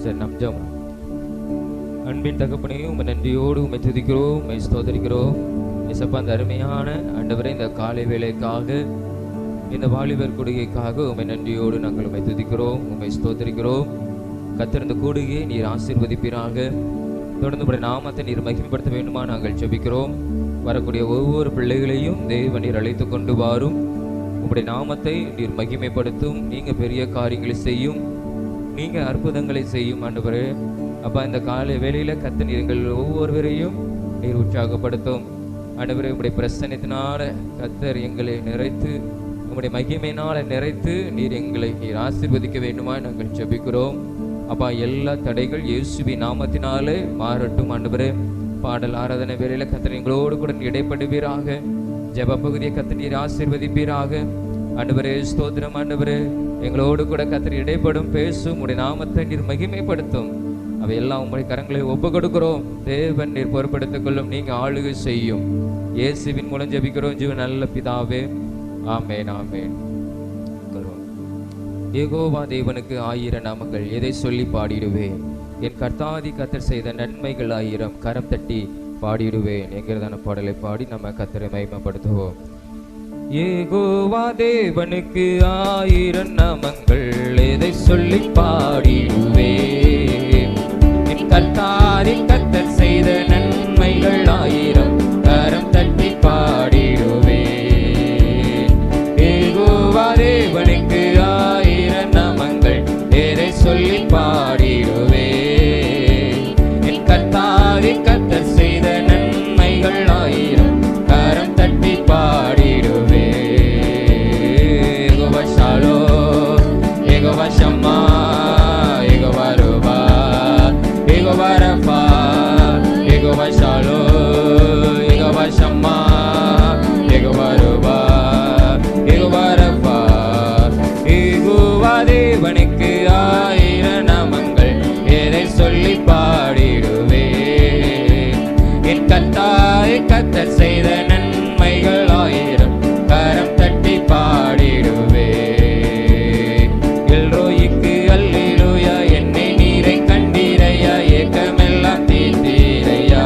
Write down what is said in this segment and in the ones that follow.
சரி, நம் ஜெபம். அன்பின் தகப்பனே, உம்மை நன்றியோடு உம்மை துதிக்கிறோம், உம்மை ஸ்தோத்திரிக்கிறோம். இயேசப்பா, அந்த அருமையான ஆண்டவரே, இந்த காலை வேளைக்காக, இந்த வாலிபர் கூடுகைக்காக உம்மை நன்றியோடு நாங்கள் உம்மை துதிக்கிறோம், உம்மை ஸ்தோத்திரிக்கிறோம். கர்த்தர் கூடுகையை நீர் ஆசீர்வதிப்பீராக. தொடர்ந்து உம்முடைய நாமத்தை நீர் மகிமைப்படுத்த வேண்டுமா நாங்கள் ஜெபிக்கிறோம். வரக்கூடிய ஒவ்வொரு பிள்ளைகளையும் தேவன் நீர் அழைத்து கொண்டு வாரும். உம்முடைய நாமத்தை நீர் மகிமைப்படுத்தும். நீங்க பெரிய காரியங்களை செய்யும், நீங்க அற்புதங்களை செய்யும் ஆண்டவரே. அப்பா, இந்த காலை வேளையில கர்த்தர் எங்கள் ஒவ்வொருவரையும் நீர் உற்சாகப்படுத்தும் ஆண்டவரே. உம்முடைய பிரசன்னத்தினால கர்த்தர் எங்களை நிறைத்து, உம்முடைய மகிமையினால நிறைத்து நீர் ஆசீர்வதிக்க வேண்டுமா நாங்கள் ஜெபிக்கிறோம். அப்பா, எல்லா தடைகள் இயேசுவின் நாமத்தினாலே மாறட்டும் ஆண்டவரே. பாடல் ஆராதனை வேளையில கர்த்தர் எங்களோடு கூட இடைப்படுவீராக. ஜெப பகுதியை கர்த்தர் நீர் ஆசீர்வதிப்பீராக ஆண்டவரே. ஸ்தோத்திரம் ஆண்டவரே. எங்களோடு கூட கர்த்தர் இடைப்படும், பேசும், உடைய நாமத்தை நீர் மகிமைப்படுத்தும். அவையெல்லாம் உங்களுடைய கரங்களை ஒப்பு கொடுக்கிறோம். தேவன் நீர் பொறுப்படுத்திக் கொள்ளும், நீங்க ஆளுகை செய்யும். இயேசுவின் மூலம் ஜெபிக்கிறோம் ஜீவன் நல்ல பிதாவே, ஆமேன் ஆமேன். யெகோவா தேவனுக்கு 1000 நாமங்கள், எதை சொல்லி பாடிடுவேன்? என் கர்த்தாதி கர்த்தர் செய்த நன்மைகள் 1000, கரம் தட்டி பாடிடுவேன் என்கிறதான பாடலை பாடி நம்ம கர்த்தரை மகிமைப்படுத்துவோம். யெகோவா தேவனுக்கு 1000 நாமங்கள், எதை சொல்லி பாடிடுவேன்? என் கர்த்தாதி கர்த்தர் செய்த நன்மைகள் 1000, கரம் தட்டி பாடிடுவேன். யெகோவா தேவனுக்கு 1000 நாமங்கள், எதை சொல்லி பாடிடுவேன்? என் கர்த்தாதி கர்த்தர் செய்த நன்மைகள் 1000, கரம் தட்டி பாடிடுவேன். யெகோவா ஷாலோம், யெகோவா ஷம்மா, யெகோவா ரூபா, யெகோவா ரஃபா, யெகோவா ஷாலோம், யெகோவா ஷம்மா, யெகோவா ரூபா, யெகோவா ரஃபா. யெகோவா தேவனுக்கு 1000 நாமங்கள், எதை சொல்லி பாடிடுவேன்? என் கர்த்தாதி கர்த்தர் செய்த நன்மைகள் 1000, கரம் தட்டி பாடிடுவேன். எல்ரோய்க்கு அல்லேலூயா, என்னை நீரை கண்டீரையா, ஏக்கமெல்லாம் தீர்த்தீரையா.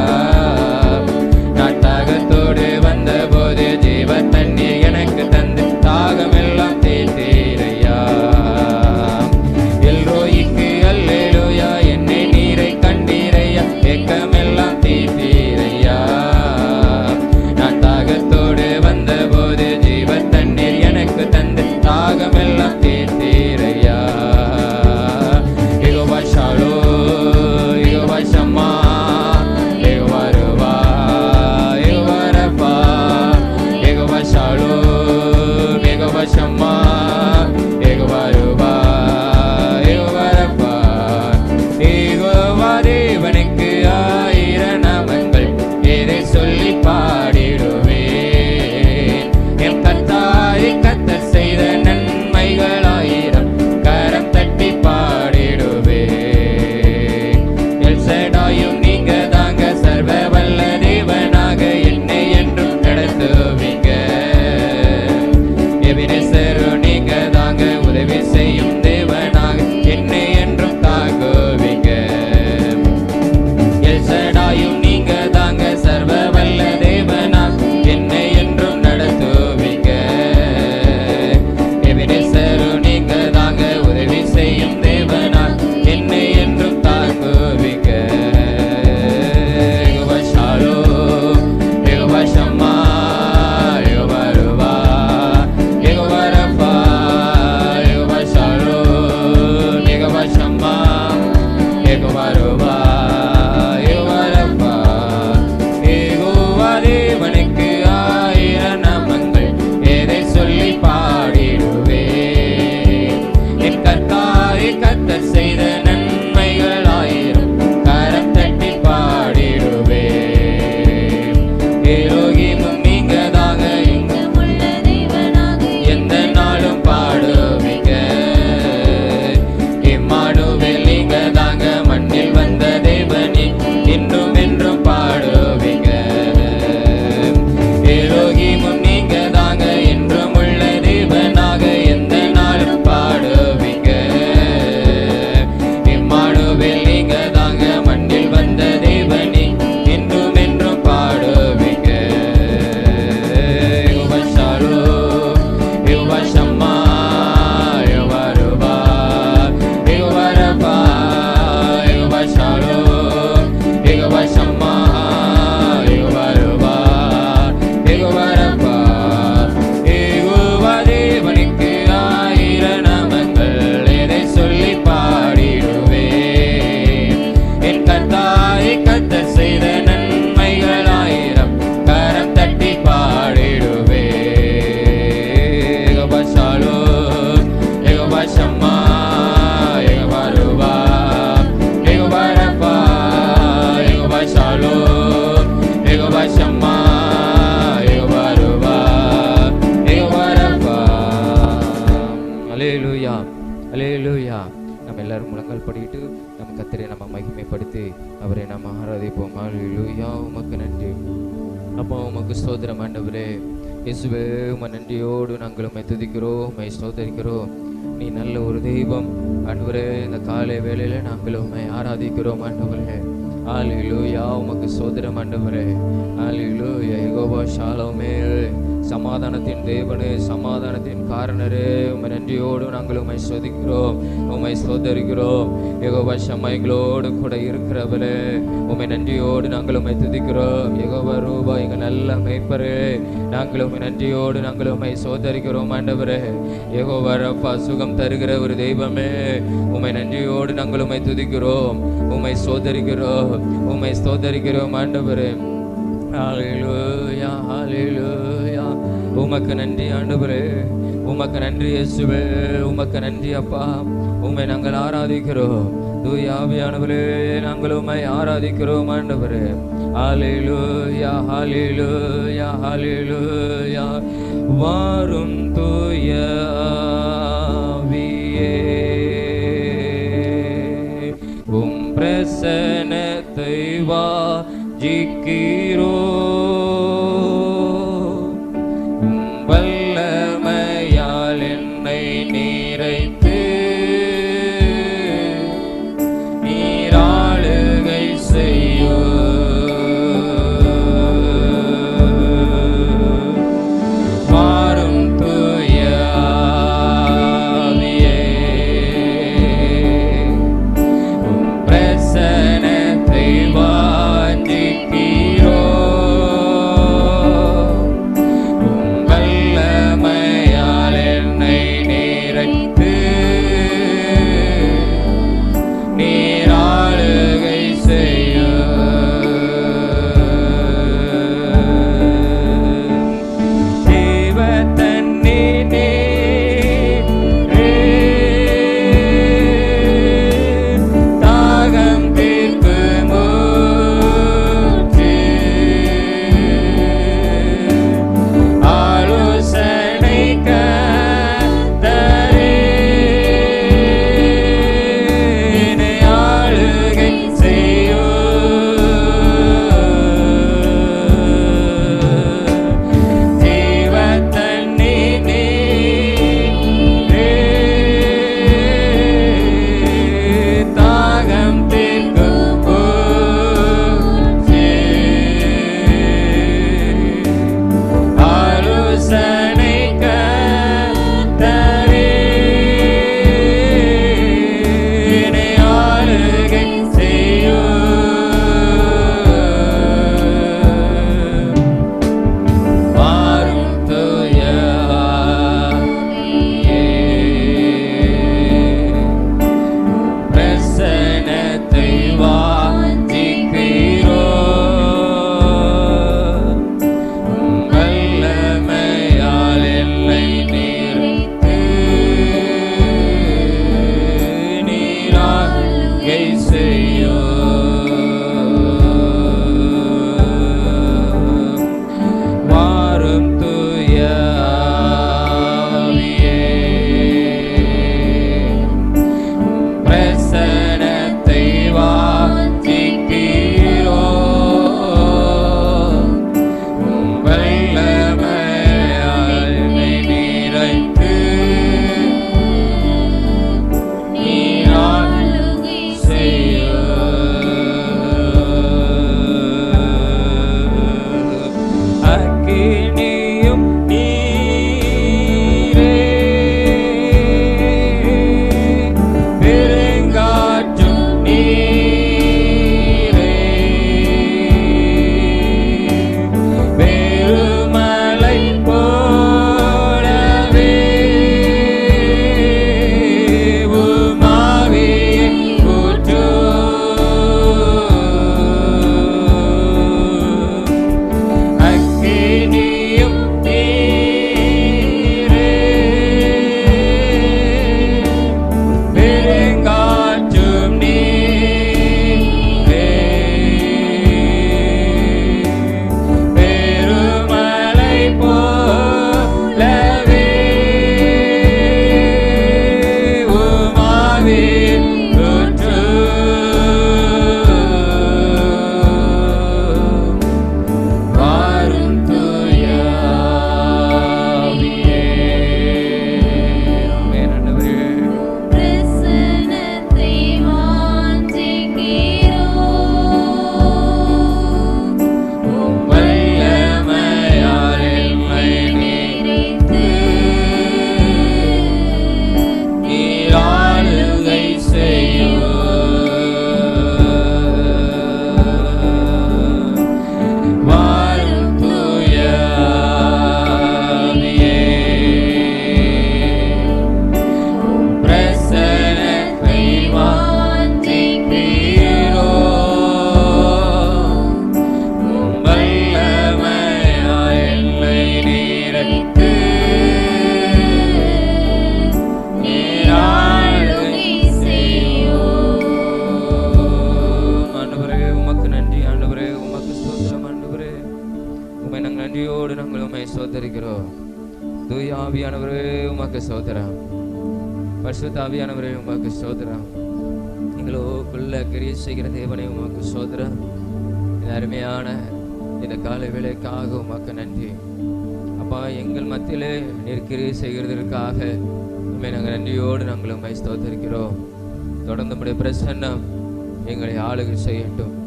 ஹalleluya. உமக்கு நன்றி அப்பா, உமக்கு ஸ்தோத்திரம் ஆண்டவரே. இயேசுவே, உம நன்றியோடு நாங்கள் உம்மை துதிக்கிறோம், உம்மை ஸ்தோத்தரிக்கிறோம். நீ நல்ல ஒரு தெய்வம் ஆண்டவரே. இந்த காலை வேளையில நாங்கள் உம்மை ஆராதிக்கிறோம் ஆண்டவரே. ஹalleluya. உமக்கு ஸ்தோத்திரம் ஆண்டவரே. ஹalleluya. யெகோவா ஷாலோமே, சமாதானத்தின் தேவனே, சமாதானத்தின் காரணரே, உம்மை நன்றியோடு நாங்கள் உம்மை ஸ்தோத்திக்கிறோம், உம்மை ஸ்தோத்தரிக்கிறோம். யெகோவா ஷம்மா, எங்களோடு கூட இருக்கிறவரே, உம்மை நன்றியோடு நாங்கள் உம்மை துதிக்கிறோம். யெகோவா ரூபா, எங்க நல்ல மேய்ப்பரே, நாங்கள் உம்மை நன்றியோடு நாங்கள் உம்மை ஸ்தோத்தரிக்கிறோம் ஆண்டவரே. யெகோவா ரப்பா, சுகம் தருகிற ஒரு தெய்வமே, உம்மை நன்றியோடு நாங்கள் உம்மை துதிக்கிறோம், உம்மை ஸ்தோத்தரிக்கிறோம், உம்மை ஸ்தோத்தரிக்கிறோம் ஆண்டவரே. ஹalleluya, ஹalleluya. உமக்கு நன்றி ஆண்டவரே, உமக்கு நன்றி இயேசுவே, உமக்கு நன்றி அப்பா. உம்மை நாங்கள் ஆராதிக்கிறோம் தூய ஆவியானவரே, நாங்கள் உம்மை ஆராதிக்கிறோம் ஆண்டவரே. ஹalleluya, ஹalleluya, ஹalleluya. வாரும் தூய ஆவியே, உம் பிரசன்னத்தை வாஞ்சிக்கிறோம், வல்லமையால் என்னை நிறைத்து நீராளுகை செய்யும். வாரும் தூய ஆவியே, உம் பிரசன்னத்தை வாஞ்சிக்கிறோம், நன்றியோடு நாங்கள் உம்மை ஸ்தோத்தரிக்கிறோம். தூய ஆவியானவரே உமக்கு ஸ்தோத்திரம். பரிசுத்த ஆவியானவரே உமக்கு ஸ்தோத்திரம். எங்களுக்குள்ள கிரியை செய்கிற தேவனே உமக்கு ஸ்தோத்திரம். இந்த அருமையான இந்த காலை வேளைக்காக உமக்கு நன்றி அப்பா. எங்கள் மத்தியிலே நீர் கிரியை செய்கிறதற்காக உண்மை நாங்கள் நன்றியோடு நாங்கள் உம்மை ஸ்தோத்தரிக்கிறோம். தொடர்ந்து உம்முடைய பிரசன்னம் எங்களை ஆளுகை செய்யட்டும்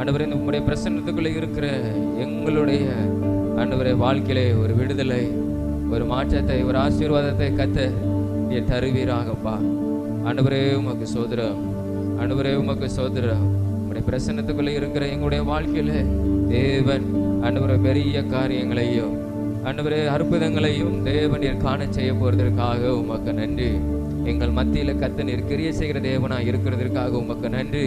ஆண்டவரே. இந்த உம்முடைய பிரசன்னத்துக்குள்ளே இருக்கிற எங்களுடைய ஆண்டவரே வாழ்க்கையிலே ஒரு விடுதலை, ஒரு மாற்றத்தை, ஒரு ஆசீர்வாதத்தை கத்த நீர் தருவீராகப்பா. ஆண்டவரே உமக்கு ஸ்தோத்திரம். ஆண்டவரே உமக்கு ஸ்தோத்திரம். உம்முடைய பிரசன்னத்துக்குள்ளே இருக்கிற எங்களுடைய வாழ்க்கையில தேவன் ஆண்டவரே பெரிய காரியங்களையும் ஆண்டவரே அற்புதங்களையும் தேவன் நீர் காண செய்ய போறதற்காக உமக்கு நன்றி. எங்கள் மத்தியில கத்த நீர் கிரியை செய்கிற தேவனா இருக்கிறதற்காக உமக்கு நன்றி.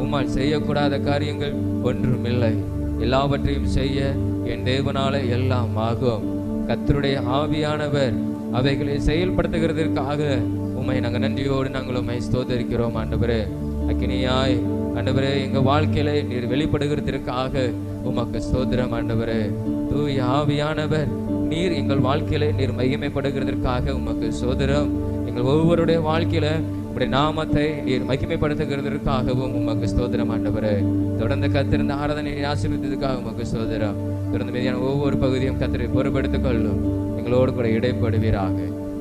உம்மால் செய்யக்கூடாத காரியங்கள் ஒன்றும் இல்லை. எல்லாவற்றையும் செய்ய என் தேவனால எல்லாம் ஆகும். கர்த்தருடைய ஆவியானவர் அவைகளை செயல்படுத்துகிறதற்காக உம்மை நாங்கள் நன்றியோடு நாங்கள் உம்மை ஸ்தோத்தரிக்கிறோம் ஆண்டவரே. அக்கினியாய் ஆண்டவரே எங்க வாழ்க்கையில நீர் வெளிப்படுகிறதற்காக உமக்கு ஸ்தோத்திரம் ஆண்டவரே. தூய ஆவியானவர் நீர் எங்கள் வாழ்க்கையில நீர் மகிமைப்படுகிறதற்காக உமக்கு ஸ்தோத்திரம். எங்கள் ஒவ்வொருடைய வாழ்க்கையில உம்முடைய நாமத்தை நீர் மகிமைப்படுத்துகிறதற்காகவும் உமக்கு ஸ்தோத்திரம் ஆண்டவரே. தொடர்ந்து கத்திருந்த ஆராதனை ஆசீர்வதித்ததுக்காக உமக்கு ஸ்தோத்திரம். தொடர்ந்து மீதியான ஒவ்வொரு பகுதியும் கத்திரை பொறுப்பெடுத்துக் கொள்ளும். எங்களோடு கூட இடைப்படுவீராக.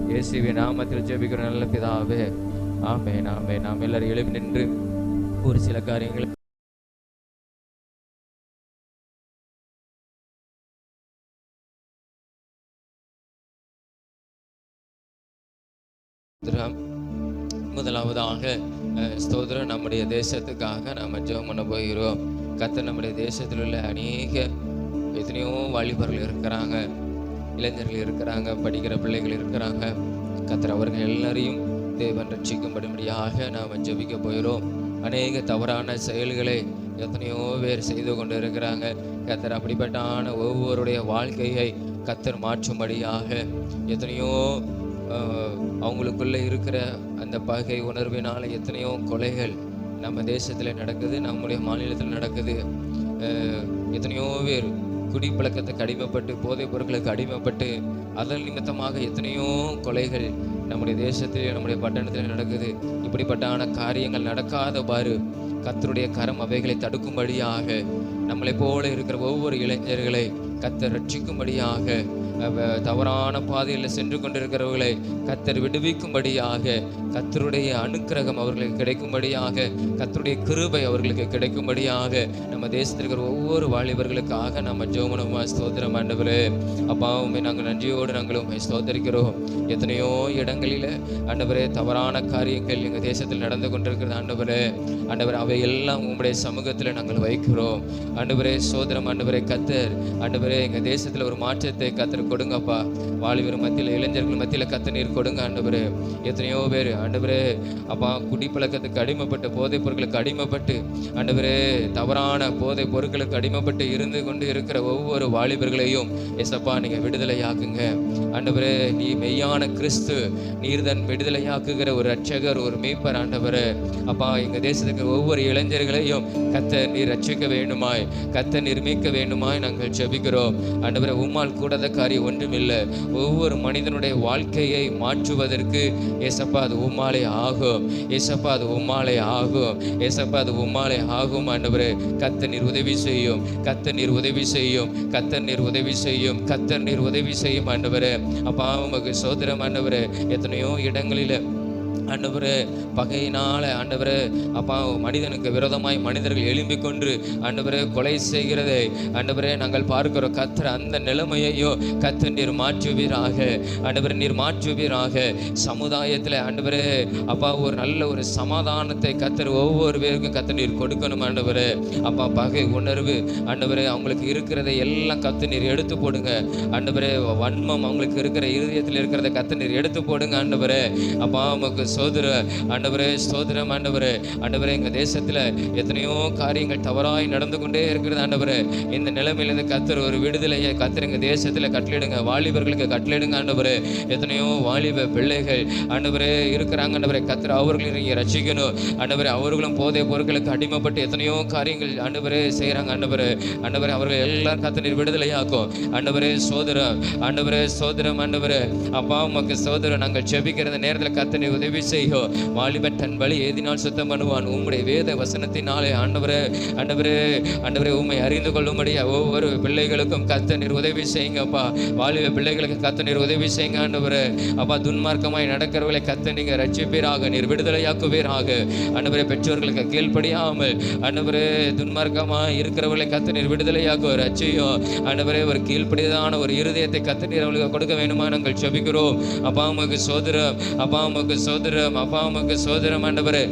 இயேசுவின் நாமத்தில் ஜெபிக்கிற நல்ல பிதாவே, ஆமென் ஆமென். நாம் எல்லாரும் எழுப்பி நின்று ஒரு சில காரியங்கள் முதலாவதாக ஸ்தோத்திரம் நம்முடைய தேசத்துக்காக நாம் ஜெபம் பண்ண போகிறோம். கர்த்தர் நம்முடைய தேசத்தில் உள்ள அநேக எத்தனையோ வாலிபர்கள் இருக்கிறாங்க, இளைஞர்கள் இருக்கிறாங்க, படிக்கிற பிள்ளைகள் இருக்கிறாங்க. கர்த்தர் அவர்கள் எல்லாரையும் தேவன் ரட்சிக்கும்படியாக நாம் ஜெபிக்க போகிறோம். அநேக தவறான செயல்களை எத்தனையோ பேர் செய்து கொண்டு இருக்கிறாங்க. கர்த்தர் அப்படிப்பட்டான ஒவ்வொருடைய வாழ்க்கையை கர்த்தர் மாற்றும்படியாக எத்தனையோ அவங்களுக்குள்ளே இருக்கிற அந்த பகை உணர்வினால் எத்தனையோ கொலைகள் நம்ம தேசத்தில் நடக்குது, நம்முடைய மாநிலத்தில் நடக்குது. எத்தனையோ பேர் குடிப்பழக்கத்துக்கு அடிமைப்பட்டு, போதைப் பொருட்களுக்கு அடிமைப்பட்டு, அதன் நிமித்தமாக எத்தனையோ கொலைகள் நம்முடைய தேசத்திலே நம்முடைய பட்டணத்தில் நடக்குது. இப்படிப்பட்டான காரியங்கள் நடக்காதவாறு கர்த்தருடைய கரம் அவைகளை தடுக்கும்படியாக, நம்மளை போல இருக்கிற ஒவ்வொரு இளைஞர்களை கர்த்தர் ரட்சிக்கும்படியாக, தவறான பாதையில் சென்று கொண்டிருக்கிறவர்களை கர்த்தர் விடுவிக்கும்படியாக, கர்த்தருடைய அனுக்கிரகம் அவர்களுக்கு கிடைக்கும்படியாக, கர்த்தருடைய கிருபை அவர்களுக்கு கிடைக்கும்படியாக நம்ம தேசத்தில் இருக்கிற ஒவ்வொரு வாலிபர்களுக்காக நம்ம ஜெபம் ஸ்தோத்திரம் ஆண்டவரே. அப்பாவுமே நாங்கள் நன்றியோடு நாங்களும் ஸ்தோத்தரிக்கிறோம். எத்தனையோ இடங்களில் ஆண்டவரே தவறான காரியங்கள் எங்கள் தேசத்தில் நடந்து கொண்டிருக்கிறது ஆண்டவரே. ஆண்டவரே அவை எல்லாம் உங்களுடைய சமூகத்தில் நாங்கள் வைக்கிறோம் ஆண்டவரே. சோதரம் ஆண்டவரே கர்த்தர் ஆண்டவரே எங்கள் தேசத்தில் ஒரு மாற்றத்தை கர்த்தர் கொடுங்கப்பா. வாலிபர் மத்தியில், இளைஞர்கள் மத்தியில் கர்த்தர் நீர் கொடுங்க ஆண்டவரே. எத்தனையோ பேர் ஆண்டவரே அப்பா குடிப்பழக்கத்துக்கு அடிமைப்பட்டு, போதைப் பொருட்களுக்கு அடிமைப்பட்டு, ஆண்டவரே தவறான போதைப் பொருட்களுக்கு அடிமைப்பட்டு இருந்து கொண்டு இருக்கிற ஒவ்வொரு வாலிபர்களையும் எசப்பா நீங்க விடுதலையாக்குங்க ஆண்டவரே. நீ மெய்யான கிறிஸ்து, நீர்தன் விடுதலையாக்குகிற ஒரு ரட்சகர், ஒரு மீட்பர் ஆண்டவரே. அப்பா எங்க தேசத்துக்கு ஒவ்வொரு இளைஞர்களையும் கர்த்தர் நீர் ரட்சிக்க வேண்டுமாய், கர்த்தர் நீர் மீட்க வேண்டுமாய் நாங்கள் ஜெபிக்கிறோம் ஆண்டவரே. உம்மால் கூடாத காரியம் ஒன்றுமில்லை. ஒவ்வொரு மனிதனுடைய வாழ்க்கையை மாற்றுவதற்கு ஏசப்பா அது உம்மாலே ஆகும். ஏசப்பா அது உம்மாலே ஆகும். ஏசப்பா அது உம்மாலே ஆகும் ஆண்டவரே. கர்த்தர் நீர் உதவி செய்யும், கர்த்தர் நீர் உதவி செய்யும், கர்த்தர் நீர் உதவி செய்யும், கர்த்தர் நீர் உதவி செய்யும் ஆண்டவரே. அப்பா உமக்கு சோதரம் ஆண்டவரே. எத்தனையோ இடங்களில் ஆண்டவரே பகையினால ஆண்டவரே அப்பா மனிதனுக்கு விரோதமாய் மனிதர்கள் எழும்பிக் கொண்டு ஆண்டவரே கொலை செய்கிறதை ஆண்டவரே நாங்கள் பார்க்கிறோம். கர்த்தர் அந்த நிலைமையையோ கர்த்தர் நீர் மாற்றுவீராக ஆண்டவரே, நீர் மாற்றுவீராக. சமுதாயத்தில் ஆண்டவரே அப்பா ஒரு நல்ல ஒரு சமாதானத்தை கர்த்தர் ஒவ்வொரு பேருக்கும் கர்த்தர் நீர் கொடுக்கணும் ஆண்டவரே. அப்பா பகை உணர்வு ஆண்டவரே அவங்களுக்கு இருக்கிறதை எல்லாம் கர்த்தர் நீர் எடுத்து போடுங்க ஆண்டவரே. வன்மம் அவங்களுக்கு இருக்கிற இருதயத்தில் இருக்கிறத கர்த்தர் நீர் எடுத்து போடுங்க ஆண்டவரே. அப்பா உமக்கு சோதரம் ஆண்டவரே, ஸ்தோத்திரம் ஆண்டவரே. ஆண்டவரே, எங்கள் தேசத்தில் எத்தனையோ காரியங்கள் தவறாய் நடந்து கொண்டே இருக்கிறது ஆண்டவரே. இந்த நிலைமையிலிருந்து கர்த்தர் ஒரு விடுதலையை கர்த்தர் எங்கள் தேசத்தில் கட்டளிடுங்க, வாலிபர்களுக்கு கட்டளிடுங்க ஆண்டவரே. எத்தனையோ வாலிப பிள்ளைகள் ஆண்டவரே இருக்கிறாங்க ஆண்டவரே. கர்த்தர் அவர்களை நீங்கள் ரட்சிக்கணும் ஆண்டவரே. அவர்களும் போதை பொருட்களுக்கு அடிமைப்பட்டு எத்தனையோ காரியங்கள் ஆண்டவரே செய்கிறாங்க ஆண்டவரே. ஆண்டவரே, அவர்கள் எல்லாரும் கர்த்தர் நீர் விடுதலையாக்கும் ஆண்டவரே. சோதரம் ஆண்டவரே, சோதரம் ஆண்டவரே. அப்பா உமக்கு சோதரம். நாங்கள் ஜெபிக்கிற நேரத்தில் கர்த்தர் நீர் உதவி செய்யும். வாலிபன் தன் வழி ஏதினால் சுத்தம் பண்ணுவான். உம்முடைய வேத வசனத்தினாலே ஆண்டவரே, ஆண்டவரே, ஆண்டவரே, உம்மை அறிந்து கொள்ளும்படியா ஒவ்வொரு பிள்ளைகளுக்கும் கர்த்தர் நீர் உதவி செய்யுங்கப்பா. வாலிப பிள்ளைகளுக்கு கர்த்தர் நீர் உதவி செய்யுங்க ஆண்டவரே. அப்பா, துன்மார்க்கமாய் நடக்கிறவர்களை கர்த்தர் நீங்க ரட்சிப்பீராக, நீர் விடுதலையாக்குவீராக ஆண்டவரே. பெற்றோர்களுக்கு கீழ்ப்படியாமல் ஆண்டவரே துன்மார்க்கமாய் இருக்கிறவர்களை கர்த்தர் நீர் விடுதலையாக்க ரட்சியும் ஆண்டவரே. ஒரு கீழ்ப்படியதான ஒரு இருதயத்தை கர்த்தர் நீர் அவர்களுக்கு கொடுக்க வேண்டுமா நாங்கள் ஜெபிக்கிறோம். அப்பா உமக்கு சோதரம், அப்பா உமக்கு சோதரம், அப்பா உமக்கு சோதரம் ஆண்டவரே.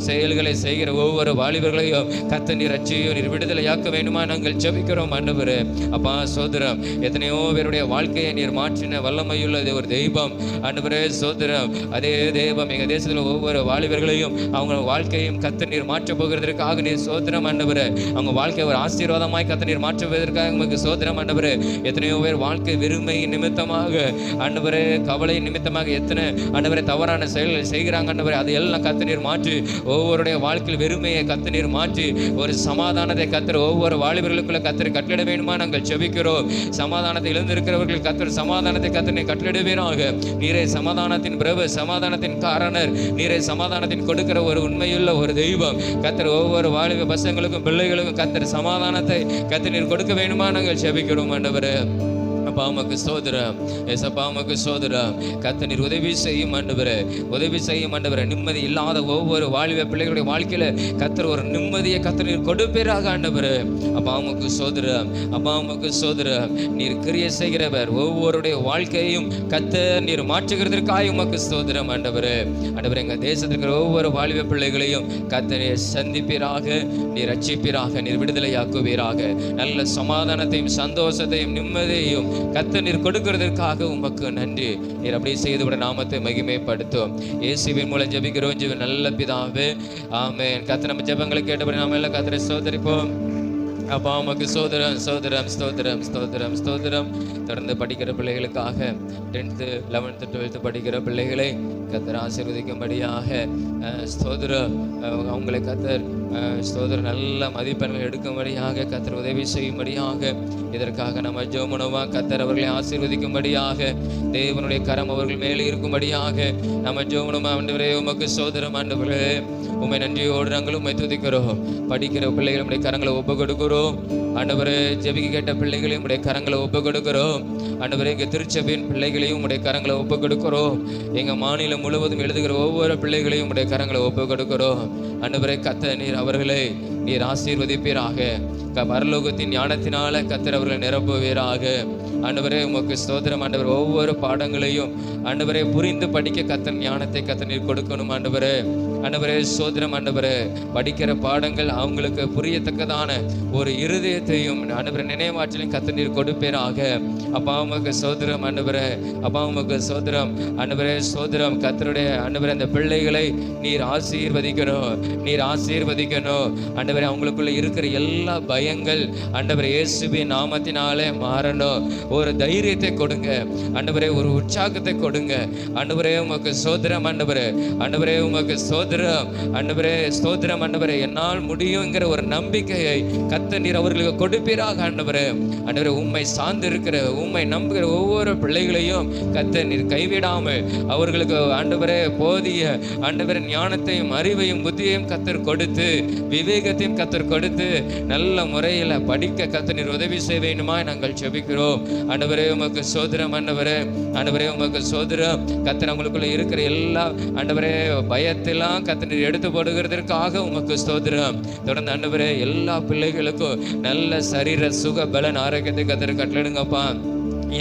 செயல்களை செய்கிற ஒவ்வொரு வாலிபர்களையும் கர்த்தர் நீர் ரட்சியும், நீர் விடுதலையாக்க வேண்டுமா நாங்கள் ஜெபிக்கிறோம் ஆண்டவரே. அப்பா சோதரம். எத்தனையோ பேருடைய வாழ்க்கையை நீர் மாற்றின வல்லமையுள்ளது ஒரு தெய்வம் ஆண்டவரே. சோதரம். அதே தெய்வம் எங்கள் தேசத்தில் ஒவ்வொரு வாலிபர்களையும் அவங்க வாழ்க்கையும் கர்த்தர் நீர் மாற்றப் போகிறதற்காக நீர் சோதரம் ஆண்டவரே. அவங்க வாழ்க்கை ஒரு ஆசீர்வாதமாய் கர்த்தர் நீர் மாற்றுவதற்காக உங்களுக்கு சோதரம் ஆண்டவரே. எத்தனையோ பேர் வாழ்க்கை வெறுமை நிமித்தமாக ஆண்டவரே, கவலை நிமித்தமாக எத்தனை ஆண்டவரே தவறான செயல்கள் செய்கிறாங்க ஆண்டவரே. அதை எல்லாம் கர்த்தர் நீர் மாற்றி ஒவ்வொருடைய வாழ்க்கையில் வெறுமையை கர்த்தர் நீர் மாற்றி ஒரு சமாதானத்தை கர்த்தர் ஒவ்வொரு வாலிபர்களுக்குள்ள கர்த்தர் கட்டளிட வேண்டுமா நாங்கள் ஜெபிக்கிறோம். சமாதானத்தை இழந்திருக்கிறவர்கள் கர்த்தர் சமாதானத்தை கர்த்தர் நீர் கட்டளிடுவீராக. நீரே சமாதானத்தின் பிரபு, சமாதானத்தின் காரணர், நீரே சமாதானத்தின் கொடுக்கிற ஒரு உண்மையுள்ள ஒரு தெய்வம் கர்த்தர். ஒவ்வொரு வாலிப பசங்களுக்கும் பிள்ளைகளுக்கும் கர்த்தர் சமாதானத்தை கர்த்தர் நீர் கொடுக்க வேண்டுமா நாங்கள் ஜெபிக்கிறோம் ஆண்டவரே. அப்பா உமக்கு சோதரம், ஏசப்பா உமக்கு சோதரம். கர்த்தர் நீர் உதவி செய்யும் ஆண்டவரே, உதவி செய்யும் ஆண்டவரே. நிம்மதி இல்லாத ஒவ்வொரு வாலிப பிள்ளைகளுடைய வாழ்க்கையில கர்த்தர் ஒரு நிம்மதியை கர்த்தர் நீர் கொடுப்பீராக ஆண்டவரே. அப்பா உமக்கு சோதரம், அப்பா உமக்கு சோதரம். நீர் கிரியை செய்கிறவர், ஒவ்வொருடைய வாழ்க்கையையும் கர்த்தர் நீர் மாற்றுகிறதற்காக உமக்கு சோதரம் ஆண்டவரே. ஆண்டவரே, எங்கள் தேசத்திற்கு ஒவ்வொரு வாலிப பிள்ளைகளையும் கர்த்தர் நீர் சந்திப்பீராக, நீர் ரட்சிப்பீராக, நீர் விடுதலையாக்குவீராக. நல்ல சமாதானத்தையும் சந்தோஷத்தையும் நிம்மதியையும் கர்த்தர் நீர் கொடுக்கிறதற்காக உமக்கு நன்றி. நீர் அப்படியே செய்து விட நாமத்தை மகிமைப்படுத்தும். இயேசுவின் மூலம் ஜெபிக்கிறோம் ஜீவன் நல்ல பிதாவே, ஆமென். கர்த்தர் நம்ம ஜெபங்களை கேட்டபடி நாம எல்லாம் கர்த்தரை ஸ்தோத்திரிப்போம். அப்பா உமக்கு சோதரம், சோதரம், ஸ்தோத்திரம், ஸ்தோத்திரம், ஸ்தோத்திரம். தொடர்ந்து படிக்கிற பிள்ளைகளுக்காக 10th 11th 12th படிக்கிற பிள்ளைகளை கர்த்தர் ஆசீர்வதிக்கும்படியாக ஸ்தோத்திரம். அவங்களை கர்த்தர் ஸ்தோத்திரம் நல்ல மதிப்பெண்கள் எடுக்கும்படியாக கர்த்தர் உதவி செய்யும்படியாக இதற்காக நம்ம ஜெபமனோவா கர்த்தர் அவர்களை ஆசீர்வதிக்கும்படியாக தேவனுடைய கரம் அவர்கள் மேலே இருக்கும்படியாக நம்ம ஜெபமனோவா ஆண்டவரே உமக்கு சோதரம் ஆண்டவரே. உம்மை நன்றியோடு நாங்கள் உம்மை துதிக்கிறோம். படிக்கிற பிள்ளைகளுடைய கரங்களை ஒப்பு கொடுக்கிறோம் ஆண்டவரே. ஜெபிக்க கேட்ட பிள்ளைகளையும் உடைய கரங்களை ஒப்பு கொடுக்கிறோம் ஆண்டவரே. எங்கள் திருச்சபையின் பிள்ளைகளையும் உடைய கரங்களை ஒப்பு கொடுக்கிறோம். எங்கள் மாநிலம் முழுவதும் எழுதுகிற ஒவ்வொரு பிள்ளைகளையும் உடைய கரங்களை ஒப்பு கொடுக்கிறோம் ஆண்டவரே. கர்த்தர் நீர் அவர்களை நீர் ஆசீர்வதிப்பீராக. பரலோகத்தின் ஞானத்தினால கர்த்தர் அவர்களை நிரப்புவீராக ஆண்டவரே. உமக்கு ஸ்தோத்திரம் ஆண்டவர். ஒவ்வொரு பாடங்களையும் ஆண்டவரே புரிந்து படிக்க கர்த்தர் ஞானத்தை கர்த்தர் நீர் கொடுக்கணும் ஆண்டவரே. ஆண்டவரே ஸ்தோத்திரம் ஆண்டவரே. படிக்கிற பாடங்கள் அவங்களுக்கு புரியத்தக்கதான ஒரு இருதயத்தையும் ஆண்டவரே நினைவாற்றலையும் கர்த்தர் நீர் கொடுப்பீராக. அப்பா உமக்கு ஸ்தோத்திரம் ஆண்டவரே. அப்பா உமக்கு ஸ்தோத்திரம் ஆண்டவரே. ஸ்தோத்திரம் கர்த்தருடைய ஆண்டவரே. அந்த பிள்ளைகளை நீர் ஆசீர்வதிக்கணும், நீர் ஆசீர்வதிக்கணும் ஆண்டவரே. அவங்களுக்குள்ள இருக்கிற எல்லா பயங்கள் ஆண்டவரே இயேசுவின் நாமத்தினாலே மாறணும். ஒரு தைரியத்தை கொடுங்க ஆண்டவரே, ஒரு உற்சாகத்தை கொடுங்க ஆண்டவரே. உமக்கு ஸ்தோத்திரம் ஆண்டவரே. ஆண்டவரே உமக்கு ஸ்தோத்திரம் ஆண்டவரே. ஸ்தோத்திரம் ஆண்டவரே. என்னால் முடியுங்கிற ஒரு நம்பிக்கையை கர்த்தர் நீர் அவர்களுக்கு கொடுப்பீராக ஆண்டவரே. ஆண்டவரே, உம்மை சார்ந்து இருக்கிற உம்மை நம்புகிற ஒவ்வொரு பிள்ளைகளையும் கர்த்தர் நீர் கைவிடாமல் அவர்களுக்கு ஆண்டவரே போதிய ஆண்டவரே ஞானத்தையும் அறிவையும் புத்தியையும் கர்த்தர் கொடுத்து விவேகத்தையும் கர்த்தர் கொடுத்து நல்ல முறையில் படிக்க கர்த்தர் நீர் உதவி செய்ய வேண்டுமா நாங்கள் ஜெபிக்கிறோம் ஆண்டவரே. உமக்கு சோதரம் ஆண்டவரே. ஆண்டவரே உமக்கு சோதரம். கர்த்தர் அவங்களுக்குள்ள இருக்கிற எல்லா ஆண்டவரே பயத்தெல்லாம் கர்த்தர் நீர் எடுத்து போடுகிறதற்காக உமக்கு ஸ்தோத்திரம். தொடர்ந்து ஆண்டவரே எல்லா பிள்ளைகளுக்கும் நல்ல சரீர சுக பலன் ஆரோக்கியத்தை கர்த்தர் கட்டளையிடுங்கப்பா.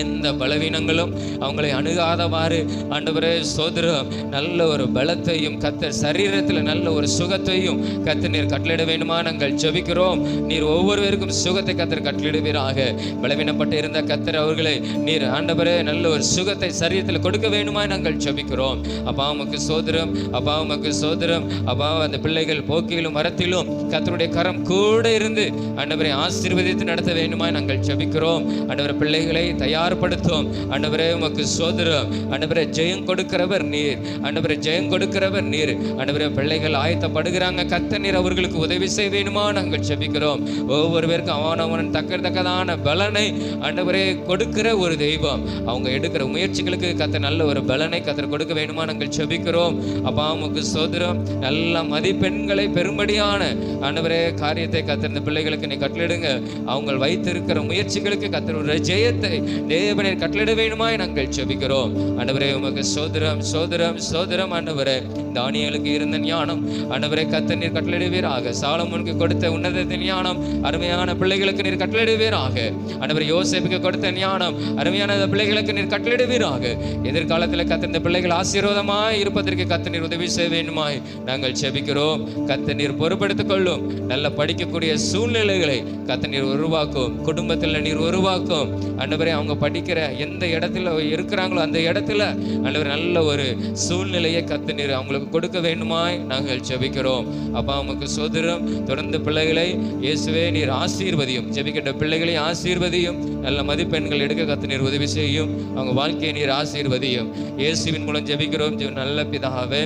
எந்த பலவீனங்களும் அவங்களை அணுகாதவாறு ஆண்டவரே ஸ்தோத்திரம், நல்ல ஒரு பலத்தையும் கர்த்தர் சரீரத்தில் நல்ல ஒரு சுகத்தையும் கர்த்தர் நீர் கட்டளிட வேண்டுமா நாங்கள் ஜெபிக்கிறோம். நீர் ஒவ்வொருவருக்கும் சுகத்தை கர்த்தர் கட்டளிடுவீராக. பலவீனப்பட்டு இருந்த கர்த்தர் அவர்களை நீர் ஆண்டவரே நல்ல ஒரு சுகத்தை சரீரத்தில் கொடுக்க வேண்டுமா நாங்கள் ஜெபிக்கிறோம். அப்பா உமக்கு ஸ்தோத்திரம், அப்பா உமக்கு ஸ்தோத்திரம். அப்பா அந்த பிள்ளைகள் போக்கிலும் வரத்திலும் கர்த்தருடைய கரம் கூட இருந்து ஆண்டவரை ஆசீர்வதித்து நடத்த வேண்டுமா நாங்கள் ஜெபிக்கிறோம். ஆண்டவரே பிள்ளைகளை தயார்படுத்தும். ஆண்டவரே உமக்கு ஸ்தோத்திரம். ஆண்டவரே ஜெயம் கொடுக்கிறவர் நீர், ஆண்டவரே ஜெயம் கொடுக்கிறவர் நீர். ஆண்டவரே பிள்ளைகள் ஆயத்தப்படுகிறாங்க, கர்த்தர் நீர் அவர்களுக்கு உதவி செய்ய வேண்டுமா நாங்கள் ஜெபிக்கிறோம். ஒவ்வொருவருக்கும் அவனவன் தக்கதான பலனை ஆண்டவரே கொடுக்கிற ஒரு தெய்வம். அவங்க எடுக்கிற முயற்சிகளுக்கு கர்த்தர் நல்ல ஒரு பலனை கர்த்தர் கொடுக்க வேண்டுமா நாங்கள் ஜெபிக்கிறோம். அப்பா உமக்கு ஸ்தோத்திரம். நல்ல மதிப்பெண்களை பெரும்படியான ஆண்டவரே காரியத்தை கர்த்தர் இந்த பிள்ளைகளுக்கு நீ கட்டளிடுங்க. அவங்க வைத்திருக்கிற முயற்சிகளுக்கு கர்த்தர் ஒரு ஜெயத்தை தேவனை கட்டளிட வேண்டுமாய் நாங்கள் ஜெபிக்கிறோம். ஆண்டவரே உமக்கு ஸ்தோத்திரம், ஸ்தோத்திரம், ஸ்தோத்திரம். ஆண்டவரே தானியேலுக்கு இருந்த ஞானம் ஆண்டவரே கர்த்தர் நீர் கட்டளிடுவீராக. சாலமோனுக்கு கொடுத்த உன்னத ஞானம் அருமையான பிள்ளைகளுக்கு நீர் கட்டளிடுவீராக. ஆண்டவரே யோசேப்புக்கு கொடுத்த ஞானம் அருமையான பிள்ளைகளுக்கு நீர் கட்டளிடுவீராக. எதிர்காலத்தில் கர்த்தர் இந்த பிள்ளைகள் ஆசீர்வாதமாய் இருப்பதற்கு கர்த்தர் நீர் உதவி செய்ய வேண்டுமாய் நாங்கள் ஜெபிக்கிறோம். கர்த்தர் நீர் பொறுப்படுத்திக் கொள்ளும். நல்ல படிக்கக்கூடிய சூழ்நிலைகளை கர்த்தர் நீர் உருவாக்கும். குடும்பத்தில் நீர் உருவாக்கும். ஆண்டவரே அவங்க படிக்கிற எந்த இடத்துல இருக்கிறாங்களோ அந்த இடத்துல ஆண்டவரே நல்ல ஒரு சூழ்நிலையை கர்த்தர் நீர் அவங்களுக்கு கொடுக்க வேண்டுமாய் நாங்கள் ஜெபிக்கிறோம். அப்பா உமக்கு ஸ்தோத்திரம். தொடர்ந்து பிள்ளைகளை இயேசுவே நீர் ஆசீர்வதியும். ஜெபிக்கின்ற பிள்ளைகளை ஆசீர்வதியும். நல்ல மதிப்பெண்கள் எடுக்க கர்த்தர் நீர் உதவி செய்யும். அவங்க வாழ்க்கையை நீர் ஆசீர்வதியும். இயேசுவின் மூலம் ஜெபிக்கிறோம் நல்ல பிதாவே,